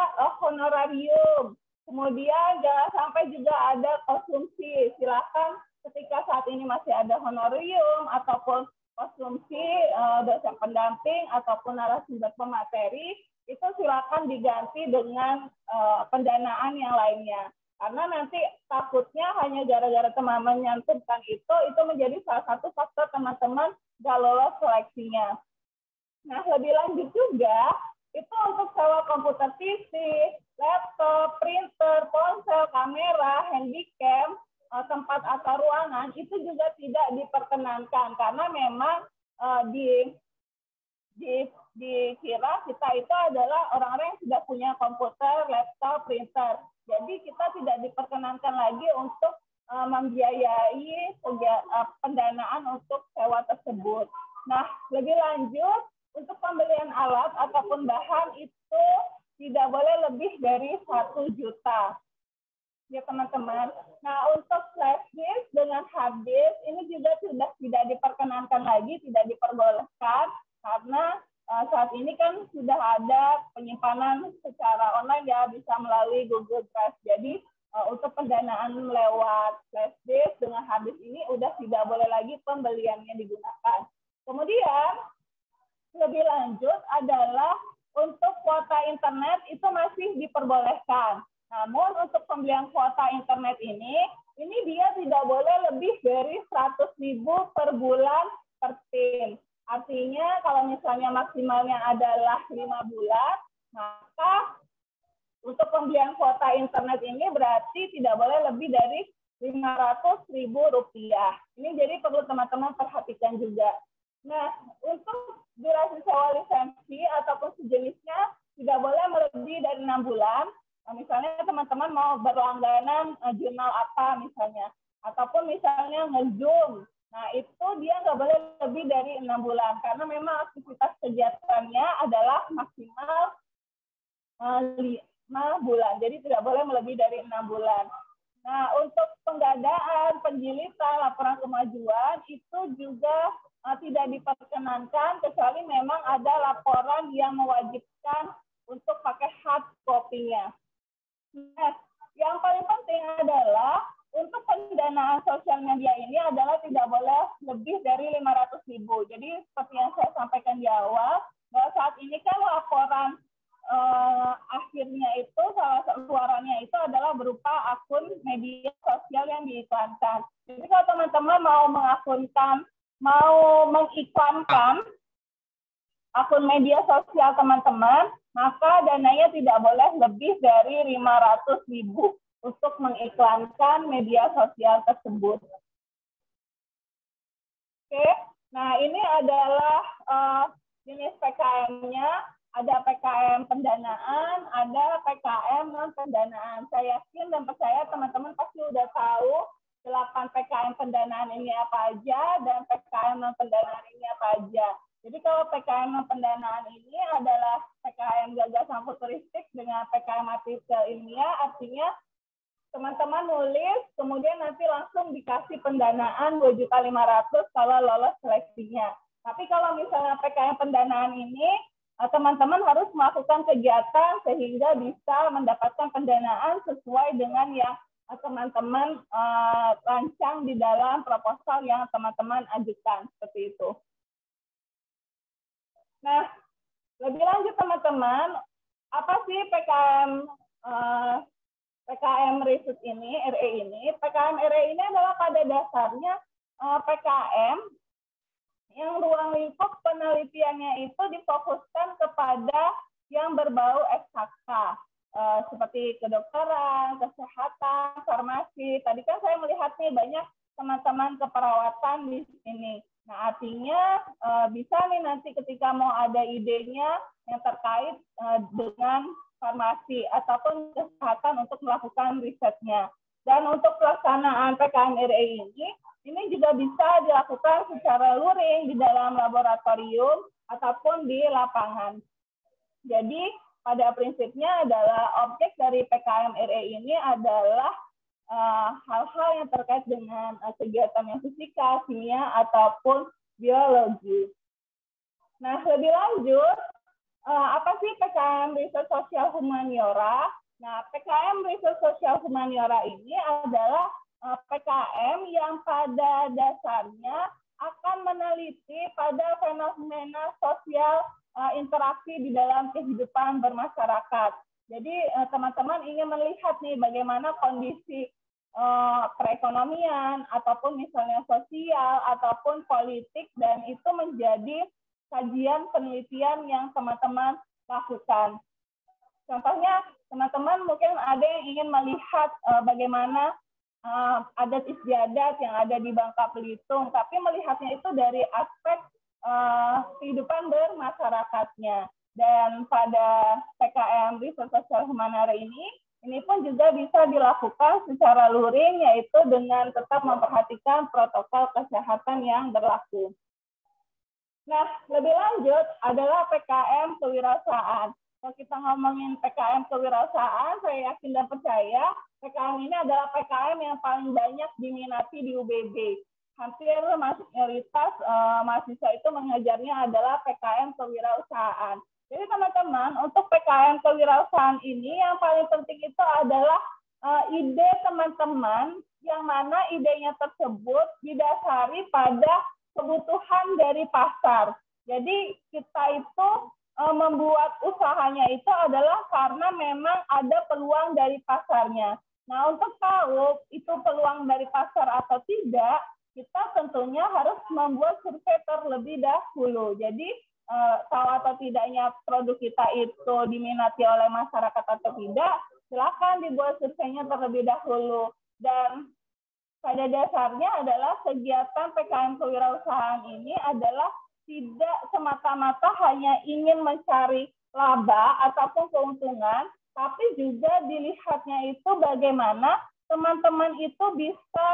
Speaker 2: honorarium. Kemudian jangan sampai juga ada konsumsi. Silakan ketika saat ini masih ada honorarium ataupun konsumsi dosen pendamping ataupun narasumber pemateri, itu silakan diganti dengan pendanaan yang lainnya. Karena nanti takutnya hanya gara-gara teman-teman menyantumkan itu menjadi salah satu faktor teman-teman nggak lolos seleksinya. Nah, lebih lanjut juga, itu untuk sewa komputer PC, laptop, printer, ponsel, kamera, handycam, tempat atau ruangan, itu juga tidak diperkenankan. Karena memang dikira kita itu adalah orang-orang yang sudah punya komputer, laptop, printer. Jadi kita tidak diperkenankan lagi untuk membiayai pendanaan untuk sewa tersebut. Nah, lebih lanjut, untuk pembelian alat ataupun bahan itu tidak boleh lebih dari 1 juta. Ya teman-teman. Nah, untuk flash disk dengan hard disk ini juga sudah tidak diperkenankan lagi, tidak diperbolehkan, karena saat ini kan sudah ada penyimpanan secara online ya, bisa melalui Google Drive. Jadi untuk pendanaan lewat flash disk dengan hard disk ini udah tidak boleh lagi pembeliannya digunakan. Kemudian lebih lanjut adalah untuk kuota internet itu masih diperbolehkan. Namun untuk pembelian kuota internet ini dia tidak boleh lebih dari 100.000 per bulan per tim. Artinya kalau misalnya maksimalnya adalah 5 bulan, maka untuk pembelian kuota internet ini berarti tidak boleh lebih dari Rp500.000. Ini jadi perlu teman-teman perhatikan juga. Nah, untuk durasi sewa lisensi ataupun sejenisnya tidak boleh melebihi dari 6 bulan. Nah, misalnya teman-teman mau berlangganan jurnal apa misalnya, ataupun misalnya nge-Zoom. Nah, itu dia nggak boleh lebih dari 6 bulan, karena memang aktivitas kegiatannya adalah maksimal 5 bulan. Jadi tidak boleh melebihi dari 6 bulan. Nah, untuk penggadaan, penjilitan, laporan kemajuan, itu juga tidak diperkenankan, kecuali memang ada laporan yang mewajibkan untuk pakai hard copy-nya. Nah, yang paling penting adalah untuk pendanaan sosial media ini adalah tidak boleh lebih dari 500.000. Jadi seperti yang saya sampaikan di awal, bahwa saat ini kan laporan akhirnya itu, salah satu suaranya itu adalah berupa akun media sosial yang diiklankan. Jadi kalau teman-teman mau mengiklankan akun media sosial teman-teman, maka dananya tidak boleh lebih dari 500.000 untuk mengiklankan media sosial tersebut. Oke, nah ini adalah jenis PKM-nya. Ada PKM pendanaan, ada PKM non-pendanaan. Saya yakin dan percaya teman-teman pasti udah tahu 8 PKM pendanaan ini apa aja dan PKM non-pendanaan ini apa aja. Jadi kalau PKM non-pendanaan ini adalah PKM gagasan futuristik dengan PKM artikel ilmiah, artinya teman-teman nulis, kemudian nanti langsung dikasih pendanaan 2.500.000 kalau lolos seleksinya. Tapi kalau misalnya PKM pendanaan ini, teman-teman harus melakukan kegiatan sehingga bisa mendapatkan pendanaan sesuai dengan yang teman-teman rancang di dalam proposal yang teman-teman ajukan, seperti itu. Nah, lebih lanjut teman-teman, apa sih PKM Riset ini, RE ini? PKM RE ini adalah pada dasarnya PKM yang ruang lingkup penelitiannya itu difokuskan kepada yang berbau eksakta, seperti kedokteran, kesehatan, farmasi. Tadi kan saya melihat nih banyak teman-teman keperawatan di sini. Nah, artinya bisa nih nanti ketika mau ada idenya yang terkait dengan farmasi ataupun kesehatan untuk melakukan risetnya. Dan untuk pelaksanaan PKM RE ini juga bisa dilakukan secara luring di dalam laboratorium ataupun di lapangan. Jadi pada prinsipnya adalah objek dari PKM RE ini adalah hal-hal yang terkait dengan kegiatan yang fisika, kimia, ataupun biologi. Nah, lebih lanjut, apa sih PKM Riset Sosial Humaniora? Nah, PKM Riset Sosial Humaniora ini adalah PKM yang pada dasarnya akan meneliti pada fenomena sosial interaksi di dalam kehidupan bermasyarakat. Jadi teman-teman ingin melihat nih bagaimana kondisi perekonomian ataupun misalnya sosial ataupun politik, dan itu menjadi kajian penelitian yang teman-teman lakukan. Contohnya teman-teman mungkin ada yang ingin melihat bagaimana adat istiadat yang ada di Bangka Belitung, tapi melihatnya itu dari aspek kehidupan bermasyarakatnya. Dan pada PKM Riset Sosial Humaniora ini pun juga bisa dilakukan secara luring, yaitu dengan tetap memperhatikan protokol kesehatan yang berlaku. Nah, lebih lanjut adalah PKM kewirausahaan. Kalau kita ngomongin PKM kewirausahaan, saya yakin dan percaya PKM ini adalah PKM yang paling banyak diminati di UBB. hampir mayoritas mahasiswa itu mengajarnya adalah PKM kewirausahaan. Jadi teman-teman, untuk PKM kewirausahaan ini yang paling penting itu adalah ide teman-teman, yang mana idenya tersebut didasari pada kebutuhan dari pasar. Jadi kita itu membuat usahanya itu adalah karena memang ada peluang dari pasarnya. Nah, untuk tahu itu peluang dari pasar atau tidak, kita tentunya harus membuat survei terlebih dahulu. Jadi tahu atau tidaknya produk kita itu diminati oleh masyarakat atau tidak, silakan dibuat surveinya terlebih dahulu. Dan pada dasarnya adalah kegiatan PKM kewirausahaan ini adalah tidak semata-mata hanya ingin mencari laba ataupun keuntungan, tapi juga dilihatnya itu bagaimana teman-teman itu bisa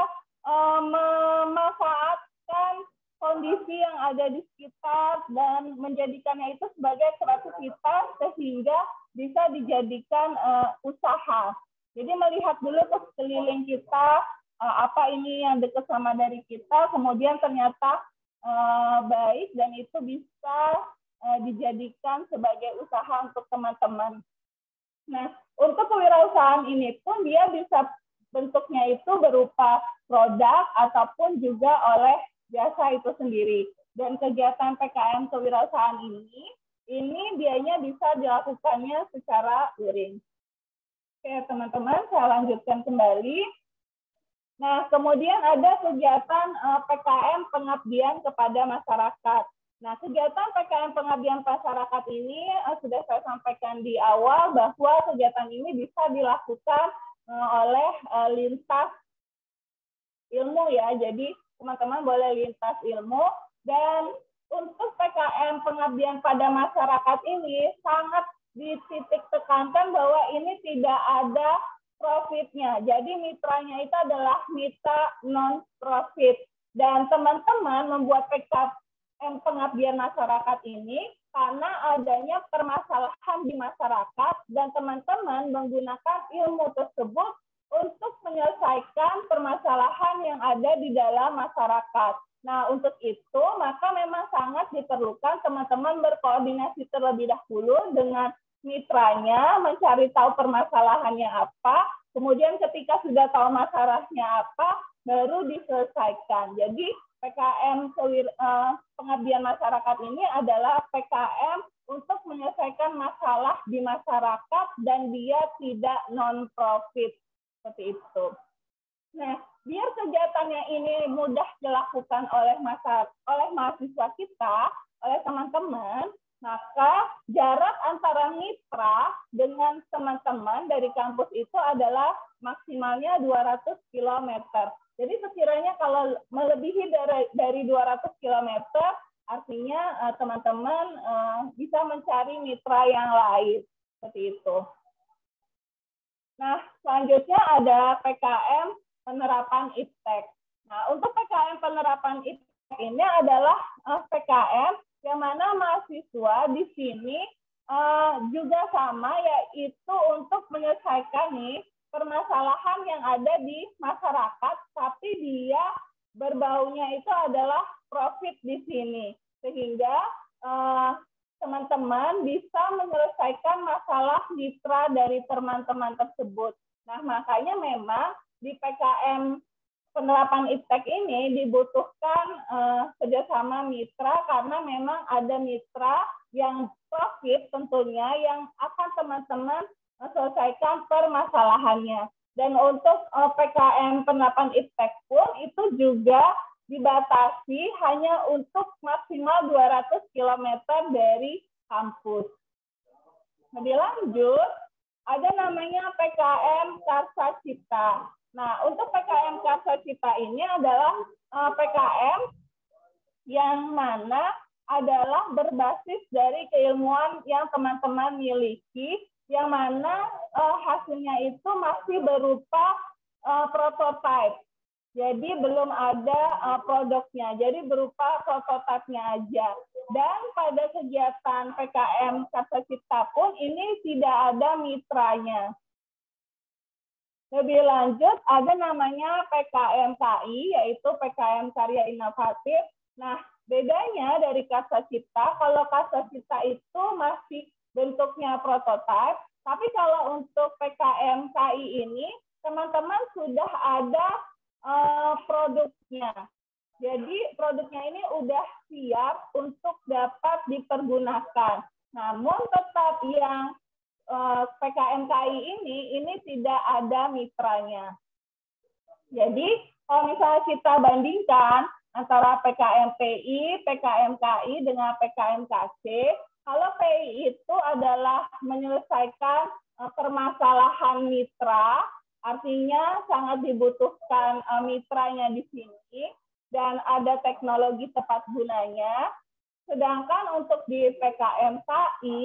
Speaker 2: memanfaatkan kondisi yang ada di sekitar dan menjadikannya itu sebagai kreativitas sehingga bisa dijadikan usaha. Jadi melihat dulu ke sekeliling kita, apa ini yang dekat sama dari kita, kemudian ternyata baik dan itu bisa dijadikan sebagai usaha untuk teman-teman. Nah, untuk kewirausahaan ini pun dia bisa bentuknya itu berupa produk ataupun juga oleh jasa itu sendiri. Dan kegiatan PKM kewirausahaan ini biayanya bisa dilakukannya secara luring. Oke, teman-teman, saya lanjutkan kembali. Nah, kemudian ada kegiatan PKM pengabdian kepada masyarakat. Nah, kegiatan PKM pengabdian masyarakat ini sudah saya sampaikan di awal bahwa kegiatan ini bisa dilakukan oleh lintas ilmu ya. Jadi teman-teman boleh lintas ilmu, dan untuk PKM pengabdian pada masyarakat ini sangat dititik tekankan bahwa ini tidak ada profitnya. Jadi mitranya itu adalah mitra non-profit. Dan teman-teman membuat PKM pengabdian masyarakat ini karena adanya permasalahan di masyarakat dan teman-teman menggunakan ilmu tersebut untuk menyelesaikan permasalahan yang ada di dalam masyarakat. Nah, untuk itu maka memang sangat diperlukan teman-teman berkoordinasi terlebih dahulu dengan mitranya, mencari tahu permasalahannya apa, kemudian ketika sudah tahu masalahnya apa, baru diselesaikan. Jadi PKM pengabdian masyarakat ini adalah PKM untuk menyelesaikan masalah di masyarakat dan dia tidak non-profit. Seperti itu. Nah, biar kegiatannya ini mudah dilakukan oleh mahasiswa kita, oleh teman-teman, maka jarak antara mitra dengan teman-teman dari kampus itu adalah maksimalnya 200 km. Jadi sekiranya kalau melebihi dari 200 km, artinya teman-teman bisa mencari mitra yang lain. Seperti itu. Nah, selanjutnya ada PKM penerapan IPTEK. Nah, untuk PKM penerapan IPTEK ini adalah PKM yang mana mahasiswa di sini juga sama, yaitu untuk menyelesaikan nih permasalahan yang ada di masyarakat, tapi dia berbaunya itu adalah profit di sini, sehingga teman-teman bisa menyelesaikan masalah mitra dari teman-teman tersebut. Nah, makanya memang di PKM penerapan IPTEK ini dibutuhkan kerjasama mitra karena memang ada mitra yang profit tentunya yang akan teman-teman selesaikan permasalahannya. Dan untuk PKM penerapan IPTEK pun itu juga dibatasi hanya untuk maksimal 200 km dari kampus. Lebih lanjut, ada namanya PKM Karsa Cita. Nah, untuk PKM Karsa Cita ini adalah PKM yang mana adalah berbasis dari keilmuan yang teman-teman miliki, yang mana hasilnya itu masih berupa prototipe. Jadi belum ada produknya, jadi berupa prototipenya aja. Dan pada kegiatan PKM Karsa Cita pun ini tidak ada mitranya. Lebih lanjut, ada namanya PKMKI, yaitu PKM Karya Inovatif. Nah, bedanya dari Karsa Cipta, kalau Karsa Cipta itu masih bentuknya prototipe, tapi kalau untuk PKMKI ini, teman-teman sudah ada produknya. Jadi produknya ini udah siap untuk dapat dipergunakan. Namun tetap yang PKMKI ini tidak ada mitranya. Jadi kalau misalnya kita bandingkan antara PKMPI, PKMKI dengan PKMKC, kalau PI itu adalah menyelesaikan permasalahan mitra, artinya sangat dibutuhkan mitranya di sini dan ada teknologi tepat gunanya. Sedangkan untuk di PKMKI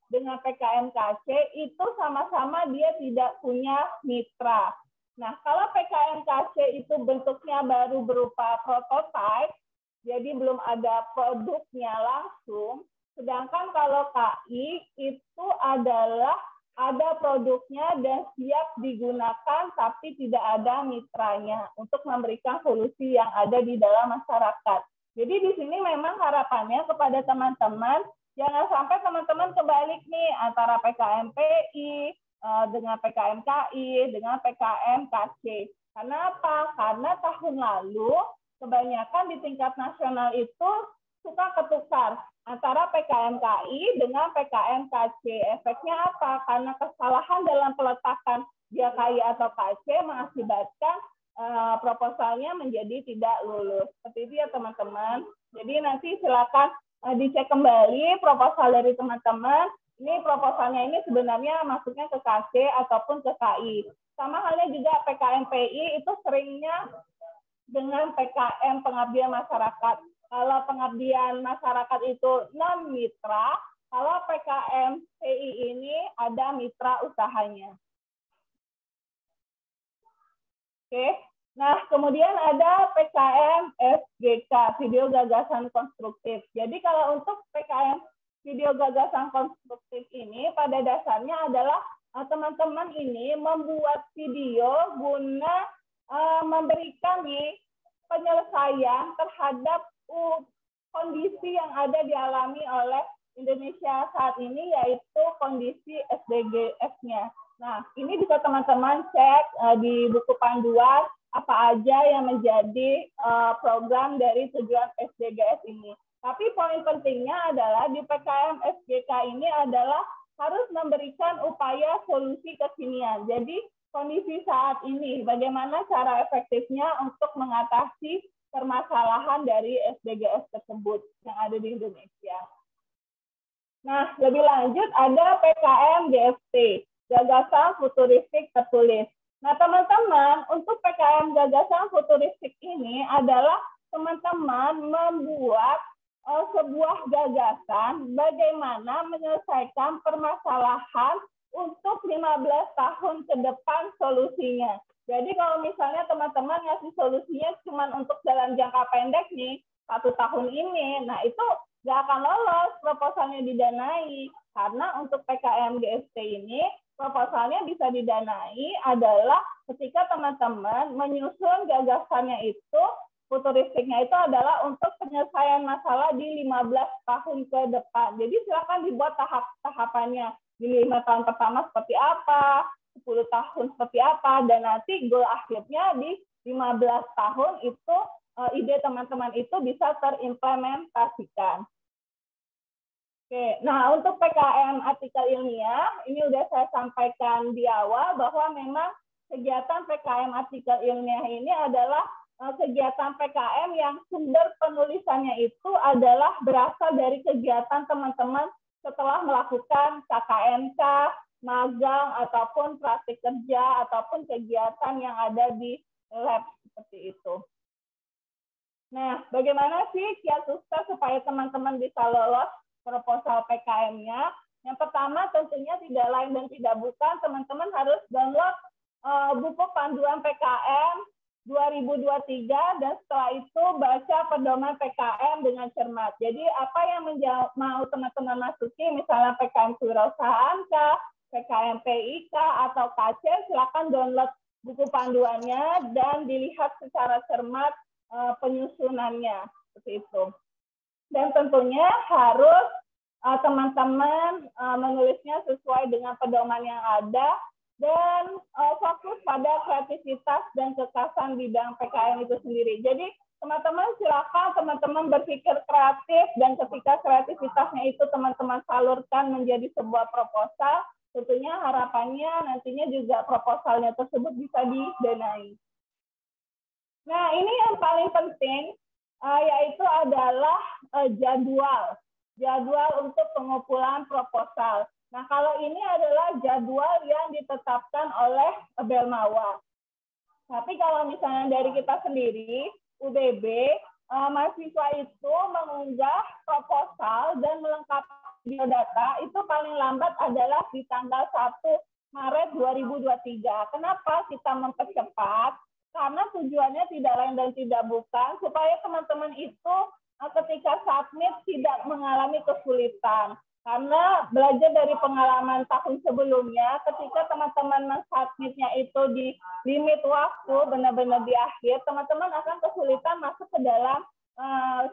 Speaker 2: dengan PKMKC itu sama-sama dia tidak punya mitra. Nah, kalau PKMKC itu bentuknya baru berupa prototipe, jadi belum ada produknya langsung. Sedangkan kalau KI itu adalah ada produknya dan siap digunakan, tapi tidak ada mitranya untuk memberikan solusi yang ada di dalam masyarakat. Jadi di sini memang harapannya kepada teman-teman, jangan sampai teman-teman kebalik nih antara PKMPI dengan PKMKI dengan PKMKC. Karena apa? Karena tahun lalu kebanyakan di tingkat nasional itu suka ketukar antara PKMKI dengan PKMKC. Efeknya apa? Karena kesalahan dalam peletakan dia KI atau KC mengakibatkan proposalnya menjadi tidak lulus. Seperti itu ya teman-teman. Jadi nanti silakan dicek kembali proposal dari teman-teman. Ini proposalnya ini sebenarnya masuknya ke KC ataupun ke KI. Sama halnya juga PKMPI itu seringnya dengan PKM pengabdian masyarakat. Kalau pengabdian masyarakat itu non mitra, kalau PKMPI ini ada mitra usahanya. Oke. Nah, kemudian ada PKM FGK, video gagasan konstruktif. Jadi kalau untuk PKM video gagasan konstruktif ini pada dasarnya adalah teman-teman ini membuat video guna memberikan penyelesaian terhadap kondisi yang ada dialami oleh Indonesia saat ini, yaitu kondisi SDGs-nya. Nah, ini bisa teman-teman cek di buku panduan apa aja yang menjadi program dari tujuan SDGs ini. Tapi poin pentingnya adalah di PKM SGK ini adalah harus memberikan upaya solusi kekinian. Jadi kondisi saat ini, bagaimana cara efektifnya untuk mengatasi permasalahan dari SDGs tersebut yang ada di Indonesia. Nah, lebih lanjut ada PKM GFT, Gagasan Futuristik Tertulis. Nah, teman-teman, untuk PKM Gagasan Futuristik ini adalah teman-teman membuat sebuah gagasan bagaimana menyelesaikan permasalahan untuk 15 tahun ke depan solusinya. Jadi kalau misalnya teman-teman ngasih solusinya cuma untuk dalam jangka pendek nih, 1 tahun ini, nah itu nggak akan lolos proposalnya didanai. Karena untuk PKM GFT ini, proposalnya bisa didanai adalah ketika teman-teman menyusun gagasannya itu, futuristiknya itu adalah untuk penyelesaian masalah di 15 tahun ke depan. Jadi silakan dibuat tahapannya. Di 5 tahun pertama seperti apa, 10 tahun seperti apa, dan nanti goal akhirnya di 15 tahun itu ide teman-teman itu bisa terimplementasikan. Oke, nah untuk PKM artikel ilmiah, ini udah saya sampaikan di awal bahwa memang kegiatan PKM artikel ilmiah ini adalah kegiatan PKM yang sumber penulisannya itu adalah berasal dari kegiatan teman-teman setelah melakukan KKMK, magang, ataupun praktik kerja, ataupun kegiatan yang ada di lab seperti itu. Nah, bagaimana sih kiat sukses supaya teman-teman bisa lolos proposal PKM-nya? Yang pertama tentunya tidak lain dan tidak bukan, teman-teman harus download buku panduan PKM 2023 dan setelah itu baca pedoman PKM dengan cermat. Jadi apa yang mau teman-teman masuki, misalnya PKM Kewirausahaan kah, PKM PI kah, atau KC, silakan download buku panduannya dan dilihat secara cermat penyusunannya seperti itu. Dan tentunya harus teman-teman menulisnya sesuai dengan pedoman yang ada dan fokus pada kreativitas dan kekhasan bidang PKM itu sendiri. Jadi teman-teman silakan teman-teman berpikir kreatif dan ketika kreativitasnya itu teman-teman salurkan menjadi sebuah proposal, tentunya harapannya nantinya juga proposalnya tersebut bisa didanai. Nah, ini yang paling penting yaitu adalah jadwal untuk pengumpulan proposal. Nah, kalau ini adalah jadwal yang ditetapkan oleh Belmawa. Tapi kalau misalnya dari kita sendiri, UBB, mahasiswa itu mengunggah proposal dan melengkapi biodata itu paling lambat adalah di tanggal 1 Maret 2023. Kenapa kita mempercepat? Karena tujuannya tidak lain dan tidak bukan supaya teman-teman itu ketika submit tidak mengalami kesulitan. Karena belajar dari pengalaman tahun sebelumnya, ketika teman-teman men-submitnya itu di limit waktu, benar-benar di akhir, teman-teman akan kesulitan masuk ke dalam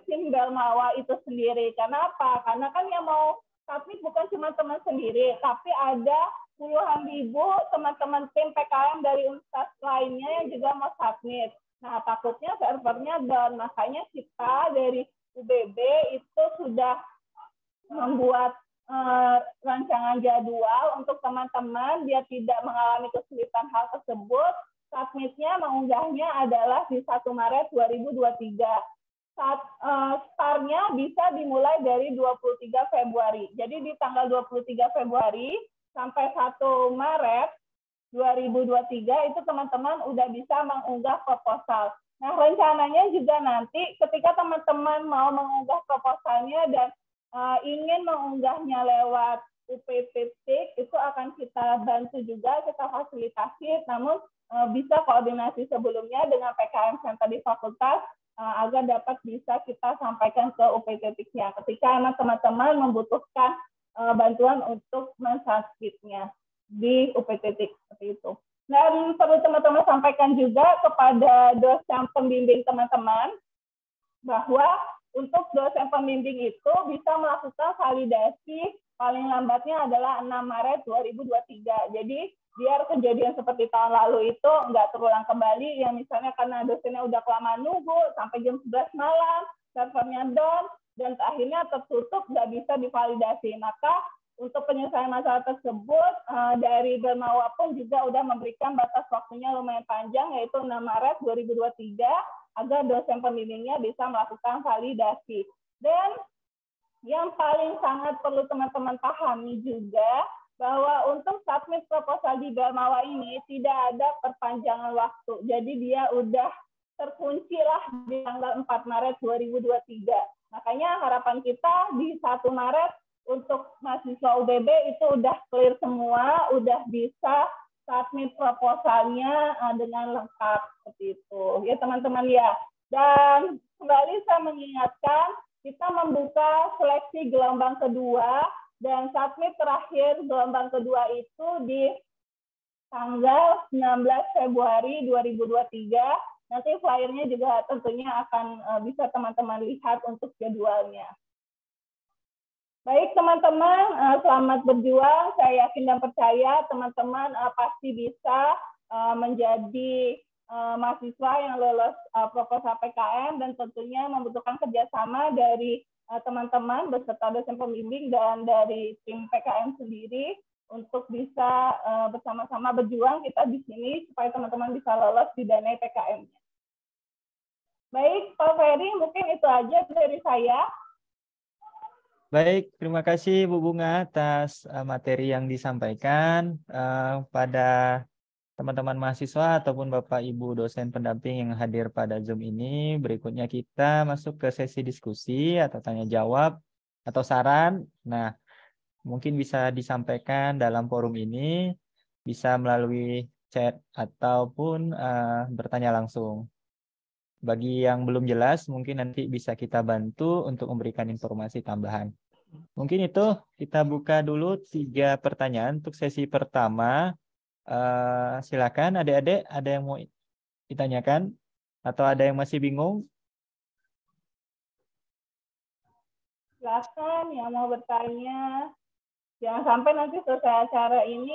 Speaker 2: SIM Belmawa itu sendiri. Karena apa? Karena kan yang mau submit bukan cuma teman sendiri, tapi ada puluhan ribu teman-teman tim PKM dari universitas lainnya yang juga mau submit. Nah, takutnya servernya down. Makanya kita dari UBB itu sudah membuat rancangan jadwal untuk teman-teman biar tidak mengalami kesulitan hal tersebut. Submitnya, mengunggahnya adalah di 1 Maret 2023. Startnya bisa dimulai dari 23 Februari. Jadi di tanggal 23 Februari sampai 1 Maret 2023 itu teman-teman udah bisa mengunggah proposal. Nah, rencananya juga nanti ketika teman-teman mau mengunggah proposalnya dan ingin mengunggahnya lewat UPTT, itu akan kita bantu juga, kita fasilitasi, namun bisa koordinasi sebelumnya dengan PKM Center di fakultas agar dapat bisa kita sampaikan ke UPTT-nya ketika teman-teman membutuhkan bantuan untuk mensubmitnya di UPTT seperti itu. Dan perlu teman-teman sampaikan juga kepada dosen pembimbing teman-teman bahwa untuk dosen pembimbing itu bisa melakukan validasi paling lambatnya adalah 6 Maret 2023. Jadi biar kejadian seperti tahun lalu itu nggak terulang kembali, yang misalnya karena dosennya udah kelamaan nunggu sampai jam 11 malam, servernya down, dan akhirnya tertutup, nggak bisa divalidasi. Maka untuk penyelesaian masalah tersebut, dari Belmawa pun juga udah memberikan batas waktunya lumayan panjang, yaitu 6 Maret 2023, agar dosen pembimbingnya bisa melakukan validasi. Dan yang paling sangat perlu teman-teman pahami juga, bahwa untuk submit proposal di Belmawa ini tidak ada perpanjangan waktu. Jadi dia udah terkunci lah di tanggal 4 Maret 2023. Makanya harapan kita di 1 Maret untuk mahasiswa UBB itu udah clear semua, udah bisa submit proposalnya dengan lengkap seperti itu. Ya teman-teman ya. Dan kembali saya mengingatkan, kita membuka seleksi gelombang kedua dan submit terakhir gelombang kedua itu di tanggal 19 Februari 2023. Nanti flyernya juga tentunya akan bisa teman-teman lihat untuk jadwalnya. Baik teman-teman, selamat berjuang. Saya yakin dan percaya teman-teman pasti bisa menjadi mahasiswa yang lolos proposal PKM dan tentunya membutuhkan kerjasama dari teman-teman beserta dosen pembimbing dan dari tim PKM sendiri untuk bisa bersama-sama berjuang kita di sini supaya teman-teman bisa lolos didanai PKM-nya. Baik, Pak Ferry, mungkin itu aja dari saya.
Speaker 1: Baik, terima kasih Bu Bunga atas materi yang disampaikan pada teman-teman mahasiswa ataupun Bapak Ibu dosen pendamping yang hadir pada Zoom ini. Berikutnya kita masuk ke sesi diskusi atau tanya jawab atau saran. Nah, mungkin bisa disampaikan dalam forum ini, bisa melalui chat ataupun bertanya langsung. Bagi yang belum jelas, mungkin nanti bisa kita bantu untuk memberikan informasi tambahan. Mungkin itu kita buka dulu 3 pertanyaan untuk sesi pertama. Silakan adik-adik, ada yang mau ditanyakan atau ada yang masih bingung?
Speaker 2: Silakan yang mau bertanya. Jangan sampai nanti selesai acara ini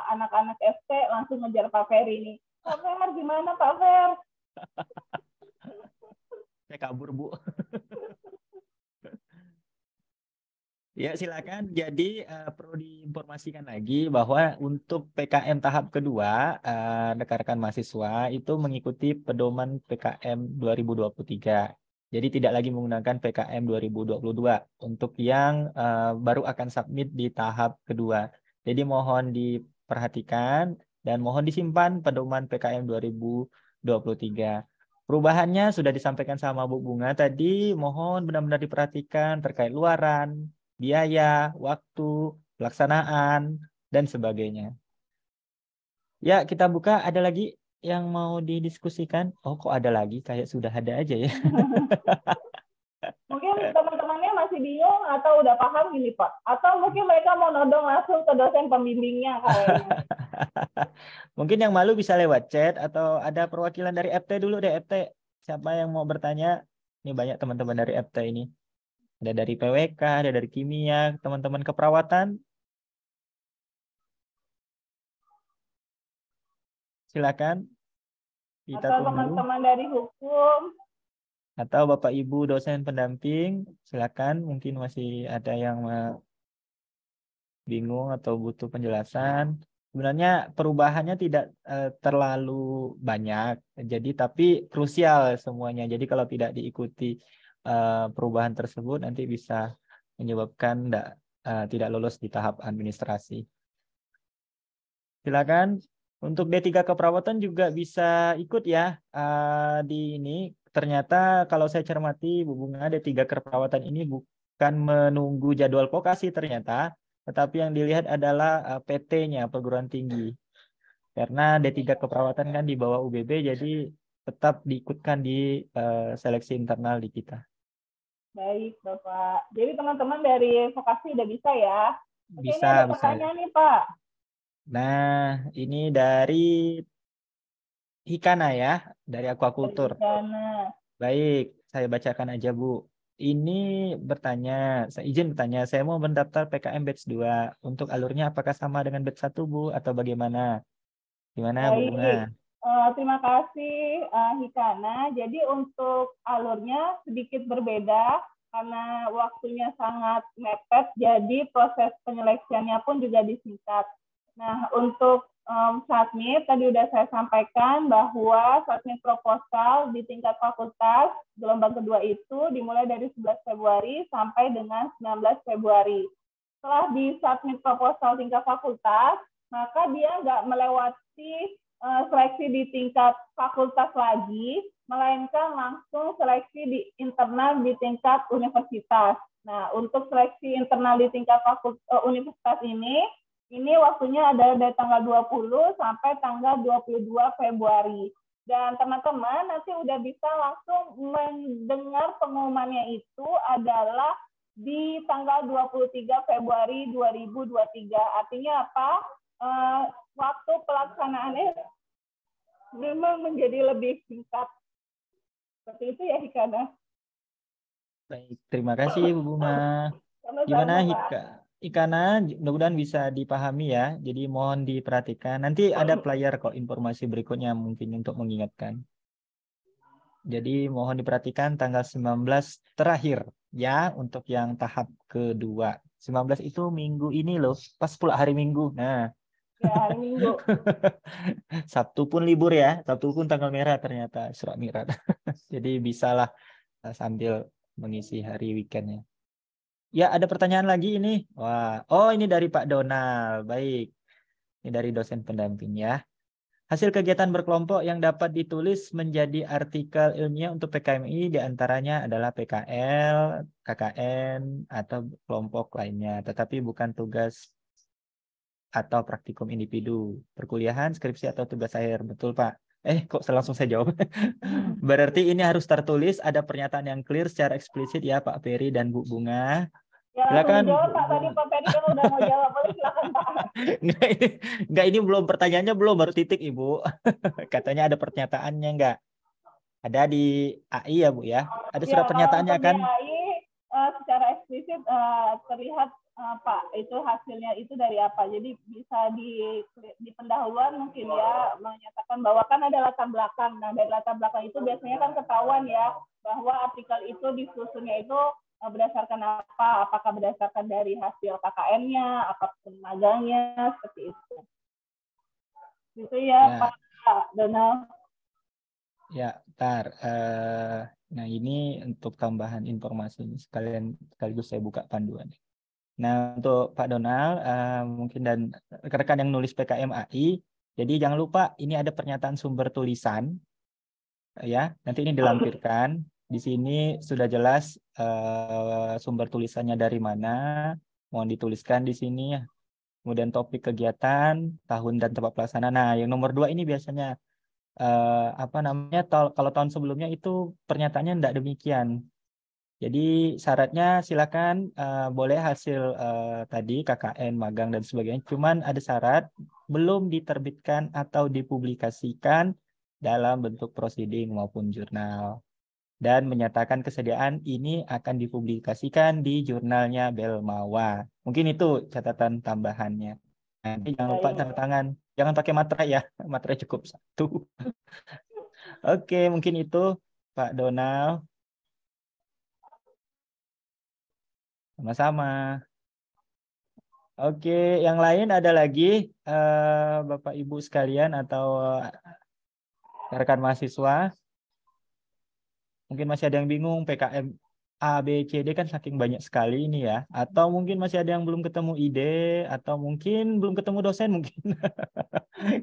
Speaker 2: anak-anak FT langsung ngejar Pak Ferry ini. Pak Fer, gimana Pak Fer?
Speaker 1: Saya kabur, Bu. Ya, silakan. Jadi perlu diinformasikan lagi bahwa untuk PKM tahap kedua, rekan-rekan mahasiswa itu mengikuti pedoman PKM 2023. Jadi tidak lagi menggunakan PKM 2022 untuk yang baru akan submit di tahap kedua. Jadi mohon diperhatikan dan mohon disimpan pedoman PKM 2023. Perubahannya sudah disampaikan sama Bu Bunga tadi, mohon benar-benar diperhatikan terkait luaran, biaya, waktu, pelaksanaan, dan sebagainya. Ya, kita buka. Ada lagi yang mau didiskusikan? Oh, kok ada lagi? Kayak sudah ada aja ya.
Speaker 2: Mungkin teman-temannya masih bingung atau udah paham gini Pak. Atau mungkin mereka mau nodong langsung ke dosen pembimbingnya kayaknya.
Speaker 1: Mungkin yang malu bisa lewat chat atau ada perwakilan dari FT dulu deh, FT. Siapa yang mau bertanya? Ini banyak teman-teman dari FT ini. Ada dari PWK, ada dari kimia, teman-teman keperawatan. Silakan. Kita
Speaker 2: Atau
Speaker 1: tunggu.
Speaker 2: teman-teman dari hukum.
Speaker 1: Atau Bapak Ibu dosen pendamping, silakan. Mungkin masih ada yang bingung atau butuh penjelasan. Sebenarnya perubahannya tidak terlalu banyak, jadi tapi krusial semuanya. Jadi kalau tidak diikuti perubahan tersebut nanti bisa menyebabkan tidak lolos di tahap administrasi. Silakan. Untuk D3 keperawatan juga bisa ikut ya di ini. Ternyata kalau saya cermati Bu Bunga, D3 keperawatan ini bukan menunggu jadwal vokasi ternyata, tetapi yang dilihat adalah PT-nya, perguruan tinggi. Karena D3 keperawatan kan di bawah UBB, jadi tetap diikutkan di seleksi internal di kita.
Speaker 2: Baik, Bapak. Jadi teman-teman dari vokasi udah bisa ya? Oke,
Speaker 1: Bisa,
Speaker 2: ini ada
Speaker 1: bisa.
Speaker 2: pertanyaan nih, Pak.
Speaker 1: Nah, ini dari Hikana ya, dari Aquaculture. Baik, saya bacakan aja Bu. Ini bertanya, saya izin bertanya, saya mau mendaftar PKM batch 2. Untuk alurnya apakah sama dengan batch 1 Bu atau bagaimana? Gimana Bu Bunga?
Speaker 2: Terima kasih Hikana. Jadi untuk alurnya sedikit berbeda karena waktunya sangat mepet, jadi proses penyeleksiannya pun juga disingkat. Nah, untuk submit, tadi udah saya sampaikan bahwa submit proposal di tingkat fakultas gelombang kedua itu dimulai dari 11 Februari sampai dengan 19 Februari. Setelah di submit proposal tingkat fakultas, maka dia nggak melewati seleksi di tingkat fakultas lagi, melainkan langsung seleksi di internal di tingkat universitas. Nah, untuk seleksi internal di tingkat universitas ini waktunya ada dari tanggal 20 sampai tanggal 22 Februari. Dan teman-teman nanti udah bisa langsung mendengar pengumumannya itu adalah di tanggal 23 Februari 2023. Artinya apa? Waktu pelaksanaannya memang menjadi lebih singkat. Seperti itu ya, Hikana.
Speaker 1: Baik, terima kasih Bu Bunga. Gimana Hikana? Mudah-mudahan bisa dipahami ya. Jadi mohon diperhatikan. Nanti ada player kok informasi berikutnya mungkin untuk mengingatkan. Jadi mohon diperhatikan tanggal 19 terakhir ya untuk yang tahap kedua. 19 itu minggu ini loh, pas pula hari Minggu. Nah,
Speaker 2: ya, hari Minggu.
Speaker 1: Sabtu pun libur ya, Sabtu pun tanggal merah ternyata, surat mirat. Jadi bisalah sambil mengisi hari weekendnya. Ya, ada pertanyaan lagi ini. Wah, oh ini dari Pak Donald. Baik, ini dari dosen pendamping ya. Hasil kegiatan berkelompok yang dapat ditulis menjadi artikel ilmiah untuk PKMI diantaranya adalah PKL, KKN, atau kelompok lainnya, tetapi bukan tugas atau praktikum individu, perkuliahan, skripsi, atau tugas akhir. Betul, Pak? Kok langsung saya jawab? Berarti ini harus tertulis, ada pernyataan yang clear secara eksplisit ya Pak Ferry dan Bu Bunga,
Speaker 2: Ya langsung
Speaker 1: Silakan.
Speaker 2: dijawab Pak, tadi Pak Ferry kan udah mau jawab, boleh silakan Pak.
Speaker 1: Enggak, ini belum, pertanyaannya belum, baru titik Ibu. Katanya ada pernyataannya enggak? Ada di AI ya Bu ya? Ada surat
Speaker 2: Ya, kalau
Speaker 1: pernyataannya
Speaker 2: untuk
Speaker 1: kan?
Speaker 2: DAI secara eksplisit terlihat Pak, itu hasilnya itu dari apa. Jadi bisa di pendahuluan mungkin ya menyatakan bahwa kan ada latar belakang. Nah, dari latar belakang itu biasanya kan ketahuan ya bahwa artikel itu disusunnya itu berdasarkan apa, apakah berdasarkan dari hasil KKN-nya, apapun magangnya, seperti itu. Gitu ya, Pak Donald.
Speaker 1: Ya, ntar. Nah, ini untuk tambahan informasi sekaligus saya buka panduan. Nah, untuk Pak Donald, mungkin dan rekan-rekan yang nulis PKM AI, jadi jangan lupa ini ada pernyataan sumber tulisan, ya. Nanti ini dilampirkan. Di sini sudah jelas sumber tulisannya dari mana, mohon dituliskan di sini. Kemudian topik kegiatan, tahun dan tempat pelaksanaan. Nah, yang nomor 2 ini biasanya apa namanya? Kalau tahun sebelumnya itu pernyataannya tidak demikian. Jadi syaratnya silakan boleh hasil tadi KKN, magang dan sebagainya. Cuman ada syarat belum diterbitkan atau dipublikasikan dalam bentuk proceeding maupun jurnal. Dan menyatakan kesediaan ini akan dipublikasikan di jurnalnya Belmawa. Mungkin itu catatan tambahannya. Nanti jangan lupa tanda tangan. Jangan pakai materai ya. Materai cukup 1. Oke, mungkin itu Pak Donald. Sama-sama. Oke, yang lain ada lagi Bapak Ibu sekalian atau rekan mahasiswa? Mungkin masih ada yang bingung PKM A, B, C, D kan saking banyak sekali ini ya. Atau mungkin masih ada yang belum ketemu ide, atau mungkin belum ketemu dosen mungkin.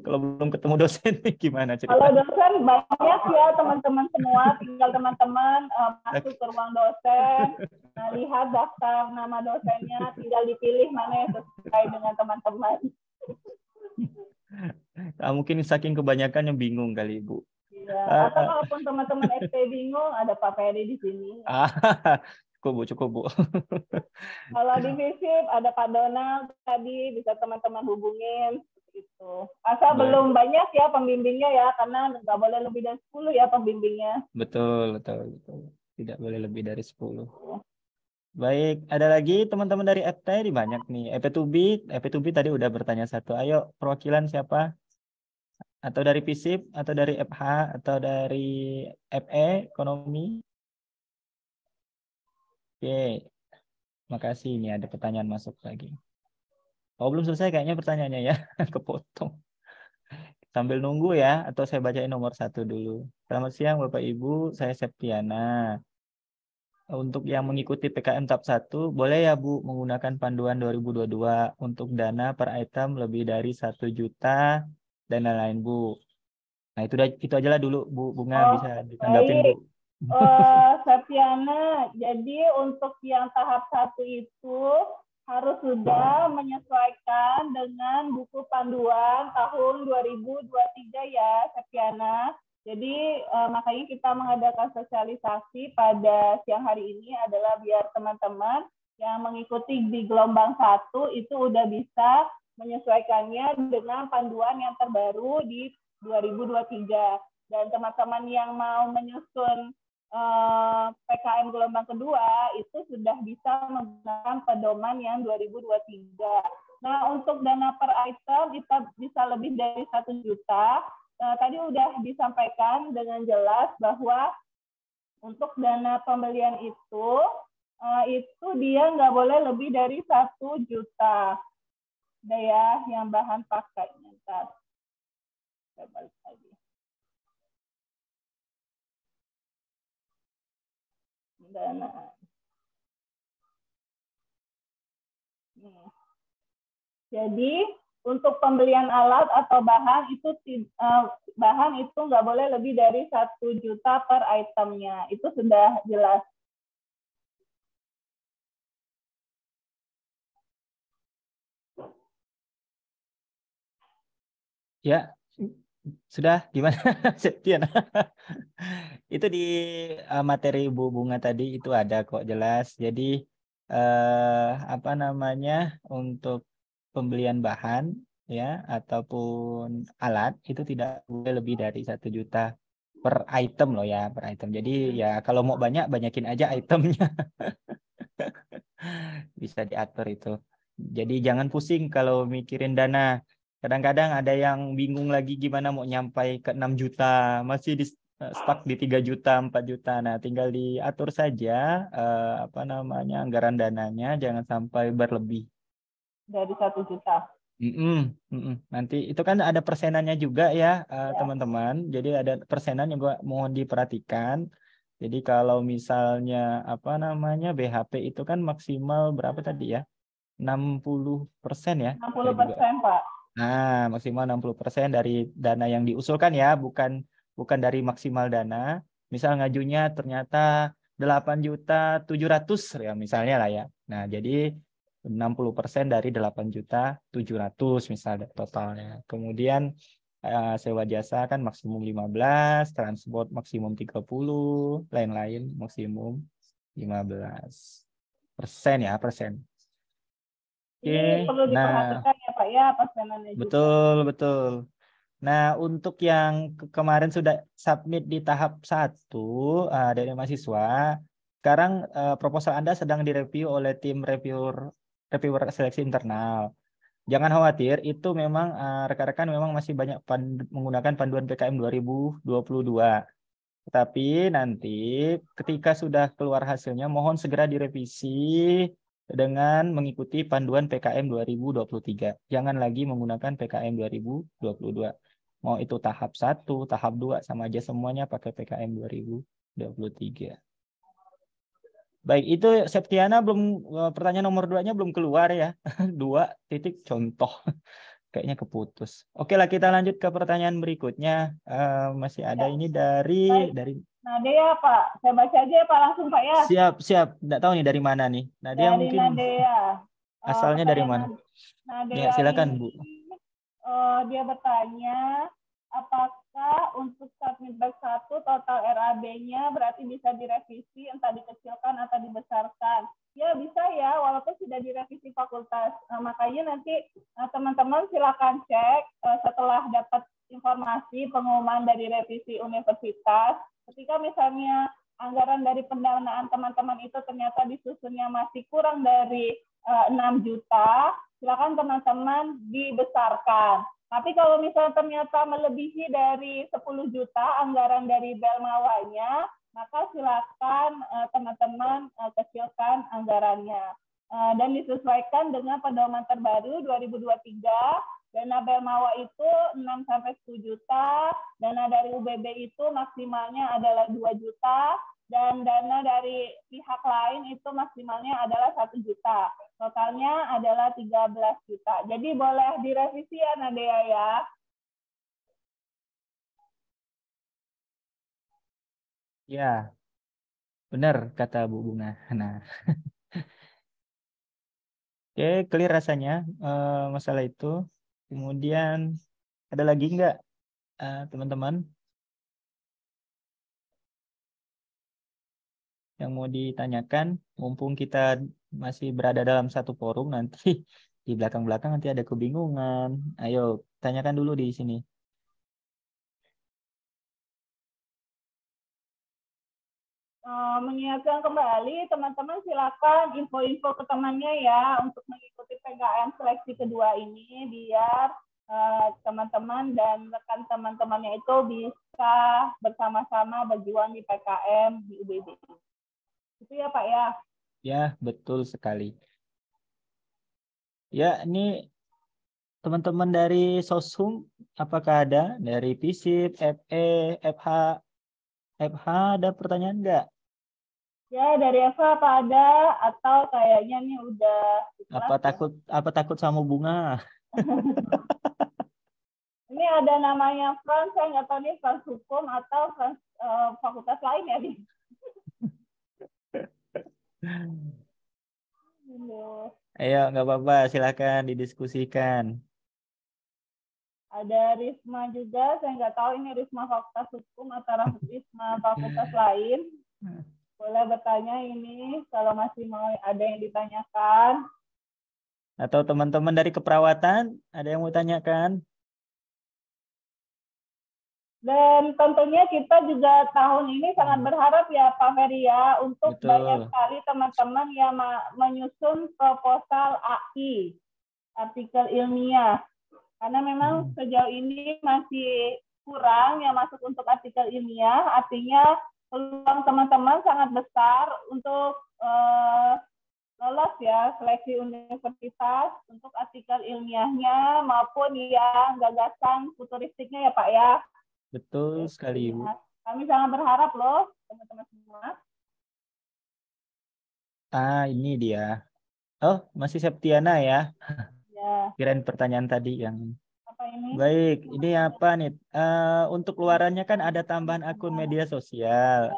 Speaker 1: Kalau belum ketemu dosen gimana
Speaker 2: Kalau
Speaker 1: ceritanya?
Speaker 2: dosen banyak ya teman-teman semua, tinggal teman-teman masuk ke ruang dosen, lihat daftar nama dosennya, tinggal dipilih mana yang sesuai dengan teman-teman.
Speaker 1: Nah, mungkin saking kebanyakan yang bingung kali Ibu.
Speaker 2: Ya, atau kalaupun teman-teman FT bingung, ada Pak Ferry di sini.
Speaker 1: Cukup Bu.
Speaker 2: Kalau di FISIP ada Pak Donald tadi, bisa teman-teman hubungin. Gitu. Asal belum banyak ya pembimbingnya ya, karena nggak boleh lebih dari 10 ya pembimbingnya.
Speaker 1: Betul. Tidak boleh lebih dari 10. Baik, ada lagi teman-teman dari FT di banyak nih. EP2B tadi udah bertanya 1. Ayo, perwakilan siapa? Atau dari FISIP, atau dari FH, atau dari FE, ekonomi? Oke, makasih. Ini ada pertanyaan masuk lagi. Oh, belum selesai kayaknya pertanyaannya ya. Kepotong. Sambil nunggu ya, atau saya bacain nomor 1 dulu. Selamat siang Bapak Ibu, saya Septiana. Untuk yang mengikuti PKM tahap 1, boleh ya Bu menggunakan panduan 2022 untuk dana per item lebih dari 1 juta dan lain-lain Bu. Nah itu aja lah dulu Bu Bunga, bisa ditanggapin Bu.
Speaker 2: Septiana, jadi untuk yang tahap 1 itu harus sudah menyesuaikan dengan buku panduan tahun 2023 ya Septiana. Jadi makanya kita mengadakan sosialisasi pada siang hari ini adalah biar teman-teman yang mengikuti di gelombang 1 itu udah bisa menyesuaikannya dengan panduan yang terbaru di 2023. Dan teman-teman yang mau menyusun PKM gelombang kedua itu sudah bisa menggunakan pedoman yang 2023. Nah, untuk dana per item kita bisa lebih dari 1 juta. Tadi udah disampaikan dengan jelas bahwa untuk dana pembelian itu dia nggak boleh lebih dari 1 juta. Udah ya, yang bahan pakainya. Ntar. Saya balik lagi. Dana. Jadi untuk pembelian alat atau bahan itu nggak boleh lebih dari 1 juta per itemnya. Itu sudah jelas.
Speaker 1: Ya, sudah gimana Septian? Itu di materi Bu Bunga tadi itu ada kok jelas. Jadi apa namanya, untuk pembelian bahan ya ataupun alat itu tidak boleh lebih dari 1 juta per item loh ya, per item. Jadi ya kalau mau banyakin aja itemnya. Bisa diatur itu. Jadi jangan pusing kalau mikirin dana. Kadang-kadang ada yang bingung lagi gimana mau nyampai ke 6 juta, masih di stuck di 3 juta, 4 juta. Nah, tinggal diatur saja apa namanya, anggaran dananya jangan sampai berlebih.
Speaker 2: Dari 1 juta.
Speaker 1: Nanti itu kan ada persenannya juga ya,
Speaker 2: Ya.
Speaker 1: teman-teman. Jadi ada persenan yang gua mohon diperhatikan. Jadi kalau misalnya apa namanya BHP itu kan maksimal berapa tadi ya? 60% ya. Saya juga.
Speaker 2: 60%, Pak.
Speaker 1: Nah, maksimal 60% dari dana yang diusulkan ya, bukan dari maksimal dana. Misal ngajunya ternyata 8.700.000 ya misalnya lah ya. Nah, jadi 60% dari 8.700.000 misalnya totalnya. Kemudian sewa jasa kan maksimum 15, transport maksimum 30, lain-lain maksimum 15% ya, persen.
Speaker 2: Ini perlu
Speaker 1: Nah,
Speaker 2: diperhatikan ya Pak ya, persenannya juga.
Speaker 1: betul. Nah, untuk yang kemarin sudah submit di tahap 1 dari mahasiswa, sekarang proposal Anda sedang direview oleh tim reviewer seleksi internal. Jangan khawatir, itu memang rekan-rekan memang masih banyak menggunakan panduan PKM 2022. Tetapi nanti ketika sudah keluar hasilnya, mohon segera direvisi dengan mengikuti panduan PKM 2023. Jangan lagi menggunakan PKM 2022. Mau itu tahap 1, tahap 2, sama aja semuanya pakai PKM 2023. Baik, itu Septiana belum, pertanyaan nomor 2-nya belum keluar ya. 2 titik contoh. Kayaknya keputus. Oke lah, kita lanjut ke pertanyaan berikutnya. Masih ada ini dari
Speaker 2: Nadia Pak, saya baca aja ya Pak langsung Pak ya.
Speaker 1: Siap. Nggak tahu nih dari mana nih. Nadia
Speaker 2: Dari
Speaker 1: mungkin
Speaker 2: Nadia.
Speaker 1: asalnya dari mana? Ya,
Speaker 2: Nadia
Speaker 1: silakan
Speaker 2: ini
Speaker 1: Bu.
Speaker 2: dia bertanya, apakah untuk submit batch 1 total RAB-nya berarti bisa direvisi, entah dikecilkan atau dibesarkan? Ya bisa ya, walaupun sudah direvisi fakultas. Makanya nanti teman-teman silakan cek setelah dapat informasi pengumuman dari revisi universitas. Ketika misalnya anggaran dari pendanaan teman-teman itu ternyata disusunnya masih kurang dari 6 juta, silakan teman-teman dibesarkan. Tapi kalau misalnya ternyata melebihi dari 10 juta anggaran dari Belmawanya, maka silakan teman-teman kecilkan anggarannya. Dan disesuaikan dengan pedoman terbaru 2023, dana Belmawa itu 6-10 juta, dana dari UBB itu maksimalnya adalah 2 juta, dan dana dari pihak lain itu maksimalnya adalah 1 juta. Totalnya adalah 13 juta. Jadi boleh direvisi ya Nadia ya.
Speaker 1: Ya, benar kata Bu Bunga. Nah, oke, clear rasanya masalah itu. Kemudian ada lagi nggak teman-teman yang mau ditanyakan? Mumpung kita masih berada dalam satu forum, nanti di belakang-belakang nanti ada kebingungan. Ayo, tanyakan dulu di sini.
Speaker 2: Mengingatkan kembali, teman-teman silakan info-info ke temannya ya untuk mengikuti PKM seleksi kedua ini, biar teman-teman dan rekan teman-temannya itu bisa bersama-sama berjuang di PKM di UBB. Itu ya Pak ya.
Speaker 1: Ya, betul sekali. Ya, ini teman-teman dari Sosum, apakah ada dari FISIP, FE, FH ada pertanyaan nggak?
Speaker 2: Ya, dari Eva apa ada atau kayaknya nih udah di kelas
Speaker 1: Apa takut sama Bunga?
Speaker 2: Ini ada namanya Frans, saya nggak tahu nih Frans Hukum atau Frans fakultas lain ya nih.
Speaker 1: Ayo, nggak apa-apa, silakan didiskusikan.
Speaker 2: Ada Risma juga, saya nggak tahu ini Risma Fakultas Hukum atau Risma Fakultas lain. Boleh bertanya ini kalau masih mau ada yang ditanyakan.
Speaker 1: Atau teman-teman dari keperawatan ada yang mau tanyakan?
Speaker 2: Dan tentunya kita juga tahun ini sangat berharap ya Pak Ferry ya untuk banyak
Speaker 1: Betul.
Speaker 2: sekali teman-teman yang menyusun proposal AI, artikel ilmiah. Karena memang sejauh ini masih kurang yang masuk untuk artikel ilmiah, artinya peluang teman-teman sangat besar untuk lolos ya seleksi universitas untuk artikel ilmiahnya maupun yang gagasan futuristiknya ya Pak ya.
Speaker 1: Betul sekali, Ibu.
Speaker 2: Kami sangat berharap loh, teman-teman semua.
Speaker 1: Ini dia. Oh, masih Septiana ya?
Speaker 2: Ya.
Speaker 1: Kirain pertanyaan tadi yang...
Speaker 2: Apa ini?
Speaker 1: Baik, ini apa nih? Untuk luarannya kan ada tambahan akun media sosial.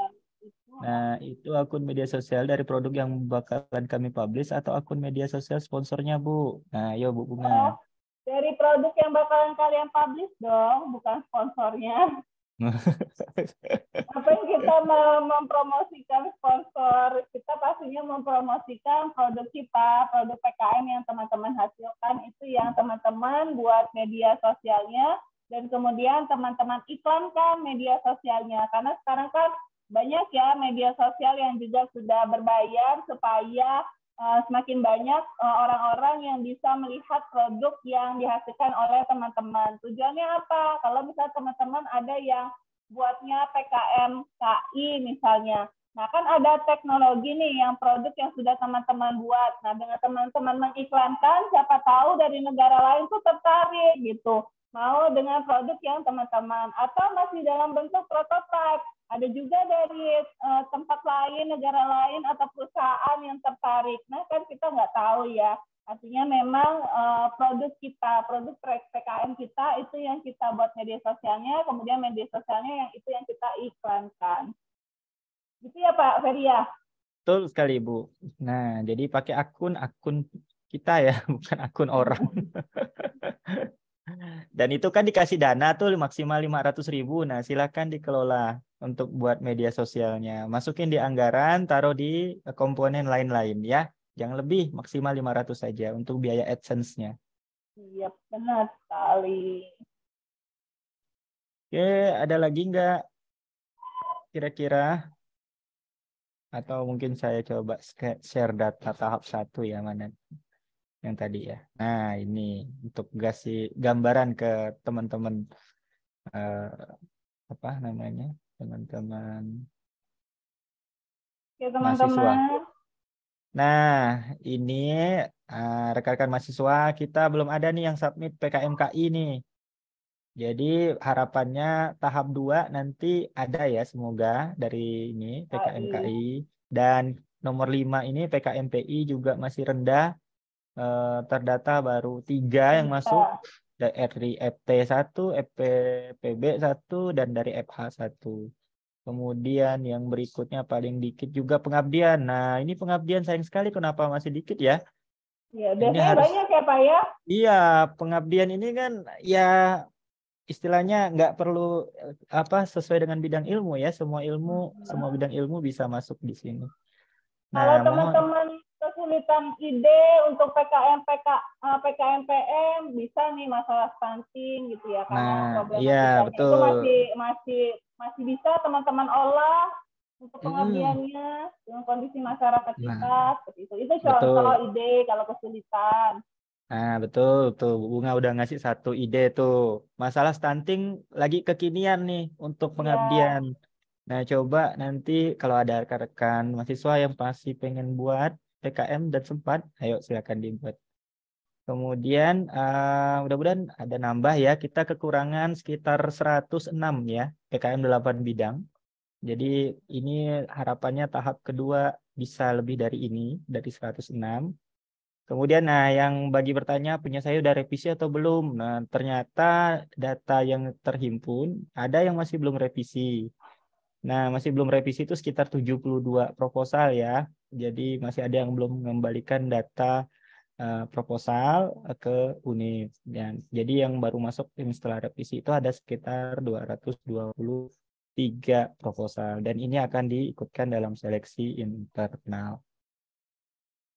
Speaker 1: Nah, itu akun media sosial dari produk yang bakalan kami publish atau akun media sosial sponsornya, Bu? Nah, ayo Bu Bunga.
Speaker 2: Dari produk yang bakalan kalian publish dong, bukan sponsornya. Apa yang kita mempromosikan sponsor, kita pastinya mempromosikan produk kita, produk PKM yang teman-teman hasilkan itu yang teman-teman buat media sosialnya dan kemudian teman-teman iklankan media sosialnya. Karena sekarang kan banyak ya media sosial yang juga sudah berbayar supaya semakin banyak orang-orang yang bisa melihat produk yang dihasilkan oleh teman-teman. Tujuannya apa? Kalau misalnya teman-teman ada yang buatnya PKM KI misalnya. Nah, kan ada teknologi nih yang produk yang sudah teman-teman buat. Nah, dengan teman-teman mengiklankan, siapa tahu dari negara lain tuh tertarik gitu. Mau dengan produk yang teman-teman. Atau masih dalam bentuk prototipe. Ada juga dari tempat lain, negara lain, atau perusahaan yang tertarik. Nah, kan kita nggak tahu ya. Artinya memang produk kita, produk PKM kita itu yang kita buat media sosialnya, kemudian media sosialnya yang itu yang kita iklankan. Gitu ya Pak Ferry ya?
Speaker 1: Betul sekali, Bu. Nah, jadi pakai akun kita ya, bukan akun orang. Dan itu kan dikasih dana tuh maksimal 500.000. Nah, silakan dikelola untuk buat media sosialnya. Masukin di anggaran, taruh di komponen lain-lain ya. Jangan lebih, maksimal 500 saja untuk biaya AdSense-nya.
Speaker 2: Iya, benar sekali.
Speaker 1: Oke, ada lagi nggak kira-kira? Atau mungkin saya coba share data tahap 1 ya, mana yang tadi ya. Nah, ini untuk kasih gambaran ke teman-teman apa namanya? Teman-teman
Speaker 2: Oke,
Speaker 1: mahasiswa.
Speaker 2: teman-teman.
Speaker 1: Nah, ini rekan-rekan mahasiswa kita belum ada nih yang submit PKMKI nih. Jadi harapannya tahap 2 nanti ada ya semoga dari ini PKMKI. Dan nomor 5 ini PKMPI juga masih rendah. Terdata baru 3 yang masuk dari FT1, FPPB1, dan dari FH1. Kemudian yang berikutnya paling dikit juga pengabdian. Nah, ini pengabdian sayang sekali kenapa masih dikit ya?
Speaker 2: Iya,
Speaker 1: Ini
Speaker 2: biasanya
Speaker 1: harus
Speaker 2: banyak ya Pak ya?
Speaker 1: Iya, pengabdian ini kan ya istilahnya nggak perlu apa sesuai dengan bidang ilmu ya. Semua bidang ilmu bisa masuk di sini. Nah,
Speaker 2: Kalau
Speaker 1: mohon
Speaker 2: teman-teman kesulitan ide untuk PKM PM bisa nih masalah stunting gitu ya karena
Speaker 1: iya
Speaker 2: problematikanya
Speaker 1: betul.
Speaker 2: itu masih bisa teman-teman olah untuk pengabdiannya dengan kondisi masyarakat kita seperti itu. Itu contoh ide kalau kesulitan.
Speaker 1: Nah, betul tuh Bunga udah ngasih satu ide tuh. Masalah stunting lagi kekinian nih untuk pengabdian. Nah, coba nanti kalau ada rekan-rekan mahasiswa yang pasti pengen buat PKM dan sempat, ayo silakan dibuat. Kemudian mudah-mudahan ada nambah ya. Kita kekurangan sekitar 106 ya, PKM 8 bidang. Jadi ini harapannya tahap kedua bisa lebih dari ini, dari 106. Kemudian, nah yang bagi bertanya punya saya udah revisi atau belum? Nah ternyata data yang terhimpun ada yang masih belum revisi. Nah masih belum revisi itu sekitar 72 proposal ya. Jadi masih ada yang belum mengembalikan data proposal ke UNIF. Dan jadi yang baru masuk setelah revisi itu ada sekitar 220 3 proposal dan ini akan diikutkan dalam seleksi internal.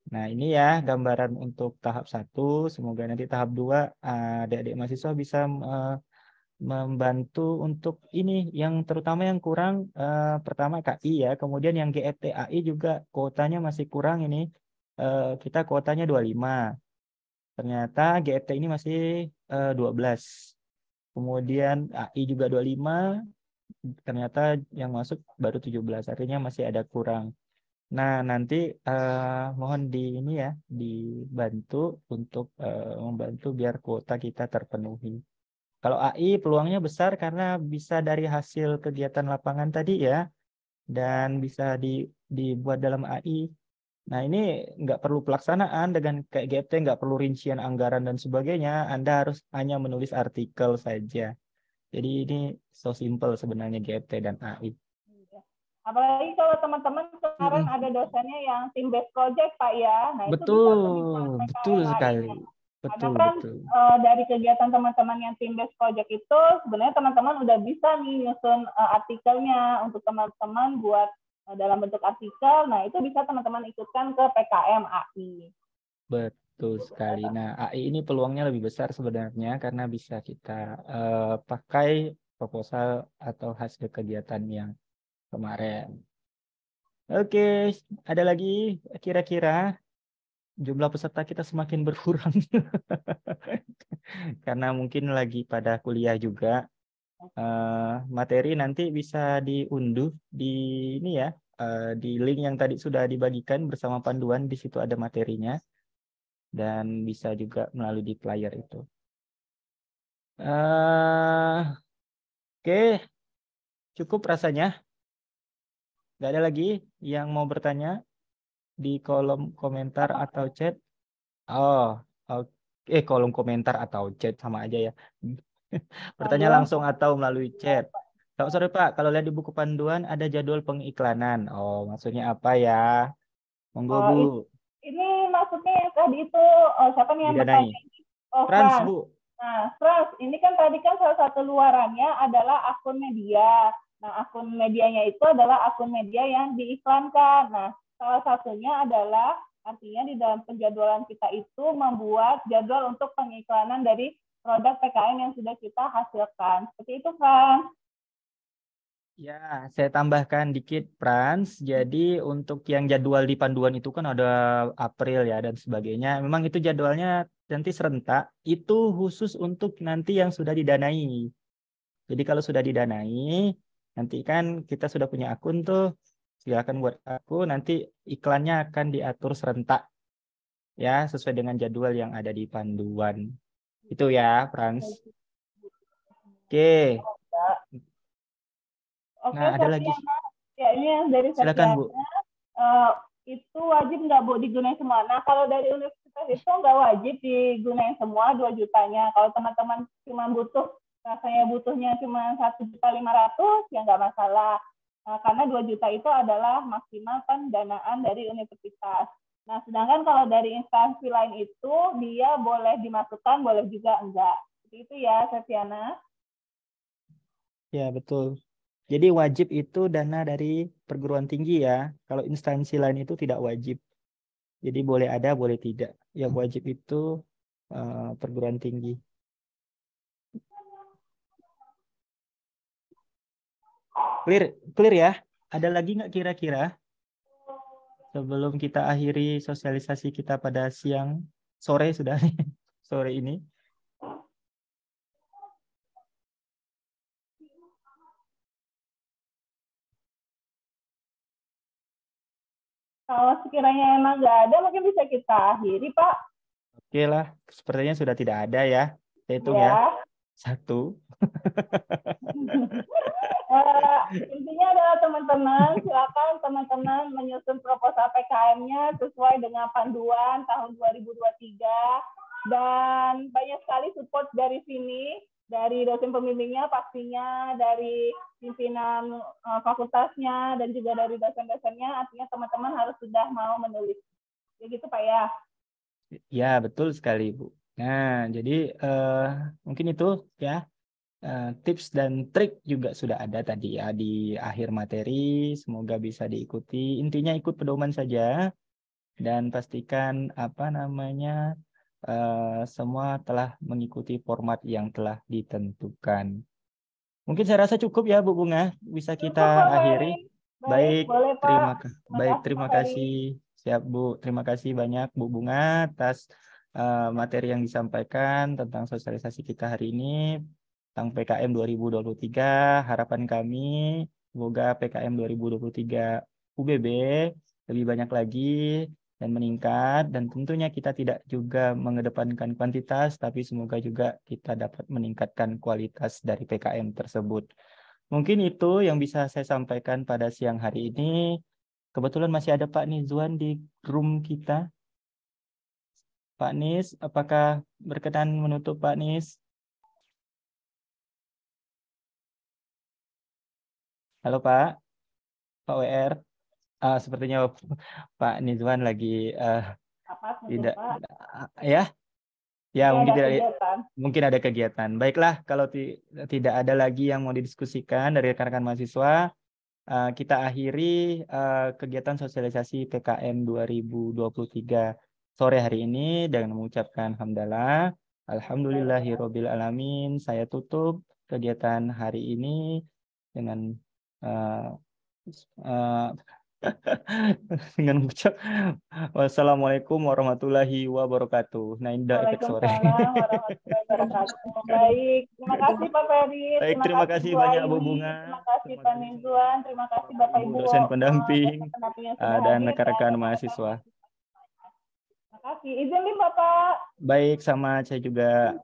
Speaker 1: Nah, ini ya gambaran untuk tahap 1. Semoga nanti tahap 2 adik-adik mahasiswa bisa membantu untuk ini yang terutama yang kurang pertama KI ya, kemudian yang GFT AI juga kuotanya masih kurang ini. Kita kuotanya 25. Ternyata GFT ini masih 12. Kemudian AI juga 25, ternyata yang masuk baru 17, artinya masih ada kurang. Nah, nanti mohon ini ya, dibantu untuk membantu biar kuota kita terpenuhi. Kalau AI peluangnya besar karena bisa dari hasil kegiatan lapangan tadi ya, dan bisa dibuat dalam AI. Nah, ini nggak perlu pelaksanaan dengan kayak GFT, nggak perlu rincian anggaran dan sebagainya. Anda harus hanya menulis artikel saja. Jadi ini so simple sebenarnya GFT dan AI.
Speaker 2: Apalagi kalau teman-teman sekarang ada dosennya yang team based project Pak ya, nah itu bisa tuh dibuat
Speaker 1: Betul
Speaker 2: PKM
Speaker 1: sekali.
Speaker 2: AI-nya. Karena
Speaker 1: Betul,
Speaker 2: kan
Speaker 1: betul.
Speaker 2: dari kegiatan teman-teman yang team based project itu sebenarnya teman-teman udah bisa nih nyusun artikelnya untuk teman-teman buat dalam bentuk artikel. Nah itu bisa teman-teman ikutkan ke PKM AI.
Speaker 1: Betul sekali. Nah, AI ini peluangnya lebih besar sebenarnya karena bisa kita pakai proposal atau hasil kegiatan yang kemarin. Oke, ada lagi kira-kira jumlah peserta kita semakin berkurang karena mungkin lagi pada kuliah juga. Materi nanti bisa diunduh di ini ya, di link yang tadi sudah dibagikan bersama panduan, di situ ada materinya dan bisa juga melalui di player itu. Oke, cukup rasanya. Nggak ada lagi yang mau bertanya di kolom komentar atau chat. Oh, oke, kolom komentar atau chat sama aja ya. Bertanya langsung atau melalui chat. Selamat sore Pak, kalau lihat di buku panduan ada jadwal pengiklanan. Oh, maksudnya apa ya? Monggo Bu.
Speaker 2: Ini maksudnya yang tadi itu siapa nih yang
Speaker 1: Didanai.
Speaker 2: bertanya? Oh,
Speaker 1: Frans,
Speaker 2: Frans.
Speaker 1: Bu.
Speaker 2: Nah, Frans, ini kan tadi kan salah satu luarannya adalah akun media. Nah, akun medianya itu adalah akun media yang diiklankan. Nah, salah satunya adalah artinya di dalam penjadwalan kita itu membuat jadwal untuk pengiklanan dari produk PKM yang sudah kita hasilkan. Seperti itu, Frans.
Speaker 1: Ya, saya tambahkan dikit, Frans. Jadi untuk yang jadwal di panduan itu kan ada April ya dan sebagainya. Memang itu jadwalnya nanti serentak. Itu khusus untuk nanti yang sudah didanai. Jadi kalau sudah didanai, nanti kan kita sudah punya akun tuh. Silakan buat akun. Nanti iklannya akan diatur serentak ya sesuai dengan jadwal yang ada di panduan. Itu ya, Frans. Oke.
Speaker 2: Oke,
Speaker 1: Nah, ada lagi.
Speaker 2: Septiana. Ya, ini yang dari
Speaker 1: Silakan, Bu.
Speaker 2: Itu wajib nggak Bu digunain semua. Nah, kalau dari universitas itu nggak wajib digunain semua 2 jutanya. Kalau teman-teman cuma rasanya butuhnya cuma 1.500.000 ya nggak masalah. Karena 2 juta itu adalah maksimal pendanaan dari universitas. Nah, sedangkan kalau dari instansi lain itu dia boleh dimasukkan, boleh juga enggak. Seperti itu ya, Septiana.
Speaker 1: Ya, betul. Jadi wajib itu dana dari perguruan tinggi ya. Kalau instansi lain itu tidak wajib. Jadi boleh ada, boleh tidak. Yang wajib itu perguruan tinggi. Clear ya? Ada lagi nggak kira-kira? Sebelum kita akhiri sosialisasi kita pada sore sudah sore ini.
Speaker 2: Kalau sekiranya emang nggak ada, mungkin bisa kita akhiri, Pak.
Speaker 1: Oke lah, sepertinya sudah tidak ada ya. Saya hitung ya. 1.
Speaker 2: Intinya adalah teman-teman, silakan teman-teman menyusun proposal PKM-nya sesuai dengan panduan tahun 2023 dan banyak sekali support dari sini, dari dosen pembimbingnya pastinya, dari pimpinan fakultasnya dan juga dari dosen-dosennya. Artinya teman-teman harus sudah mau menulis. Ya gitu Pak ya.
Speaker 1: Ya, betul sekali, Bu. Nah, jadi mungkin itu ya. tips dan trik juga sudah ada tadi ya di akhir materi. Semoga bisa diikuti. Intinya ikut pedoman saja dan pastikan apa namanya semua telah mengikuti format yang telah ditentukan. Mungkin saya rasa cukup ya Bu Bunga, bisa kita
Speaker 2: Cukup, Pak
Speaker 1: akhiri.
Speaker 2: Ferry. Baik,
Speaker 1: Baik,
Speaker 2: boleh Pak. Terima kasih
Speaker 1: terima
Speaker 2: Pak Ferry.
Speaker 1: kasih. Siap Bu, terima kasih banyak Bu Bunga atas materi yang disampaikan tentang sosialisasi kita hari ini tentang PKM 2023. Harapan kami semoga PKM 2023 UBB lebih banyak lagi dan meningkat, dan tentunya kita tidak juga mengedepankan kuantitas, tapi semoga juga kita dapat meningkatkan kualitas dari PKM tersebut. Mungkin itu yang bisa saya sampaikan pada siang hari ini. Kebetulan masih ada Pak Nizwan di room kita. Pak Nis, apakah berkenan menutup Pak Nis? Halo Pak, Pak WR. Sepertinya Pak Nizwan lagi
Speaker 2: Apa saja
Speaker 1: tidak,
Speaker 2: Pak?
Speaker 1: ya, ya
Speaker 2: Ini
Speaker 1: mungkin
Speaker 2: ada
Speaker 1: tidak.
Speaker 2: kegiatan.
Speaker 1: Mungkin ada kegiatan. Baiklah, kalau tidak ada lagi yang mau didiskusikan dari rekan-rekan mahasiswa, kita akhiri kegiatan sosialisasi PKM 2023 sore hari ini dengan mengucapkan hamdalah. Alhamdulillahirabbil alamin. Saya tutup kegiatan hari ini dengan uh, uh, dengan mengucap wassalamualaikum warahmatullahi wabarakatuh. Nah, indah efek sore.
Speaker 2: Waalaikumsalam warahmatullahi wabarakatuh. Baik, terima kasih Pak Ferry,
Speaker 1: Baik,
Speaker 2: terima
Speaker 1: terima
Speaker 2: kasih
Speaker 1: kasih
Speaker 2: Bu
Speaker 1: banyak Bu
Speaker 2: Aini,
Speaker 1: Bunga.
Speaker 2: terima kasih
Speaker 1: Terima
Speaker 2: Pak
Speaker 1: kasih
Speaker 2: Nizwan, terima kasih Bapak
Speaker 1: Ibu
Speaker 2: Ibu
Speaker 1: dosen pendamping
Speaker 2: pendamping yang sudah
Speaker 1: dan
Speaker 2: hadir dan
Speaker 1: rekan-rekan
Speaker 2: rekan-rekan
Speaker 1: mahasiswa.
Speaker 2: mahasiswa. Terima kasih. Izin nih Bapak.
Speaker 1: Baik, sama saya juga.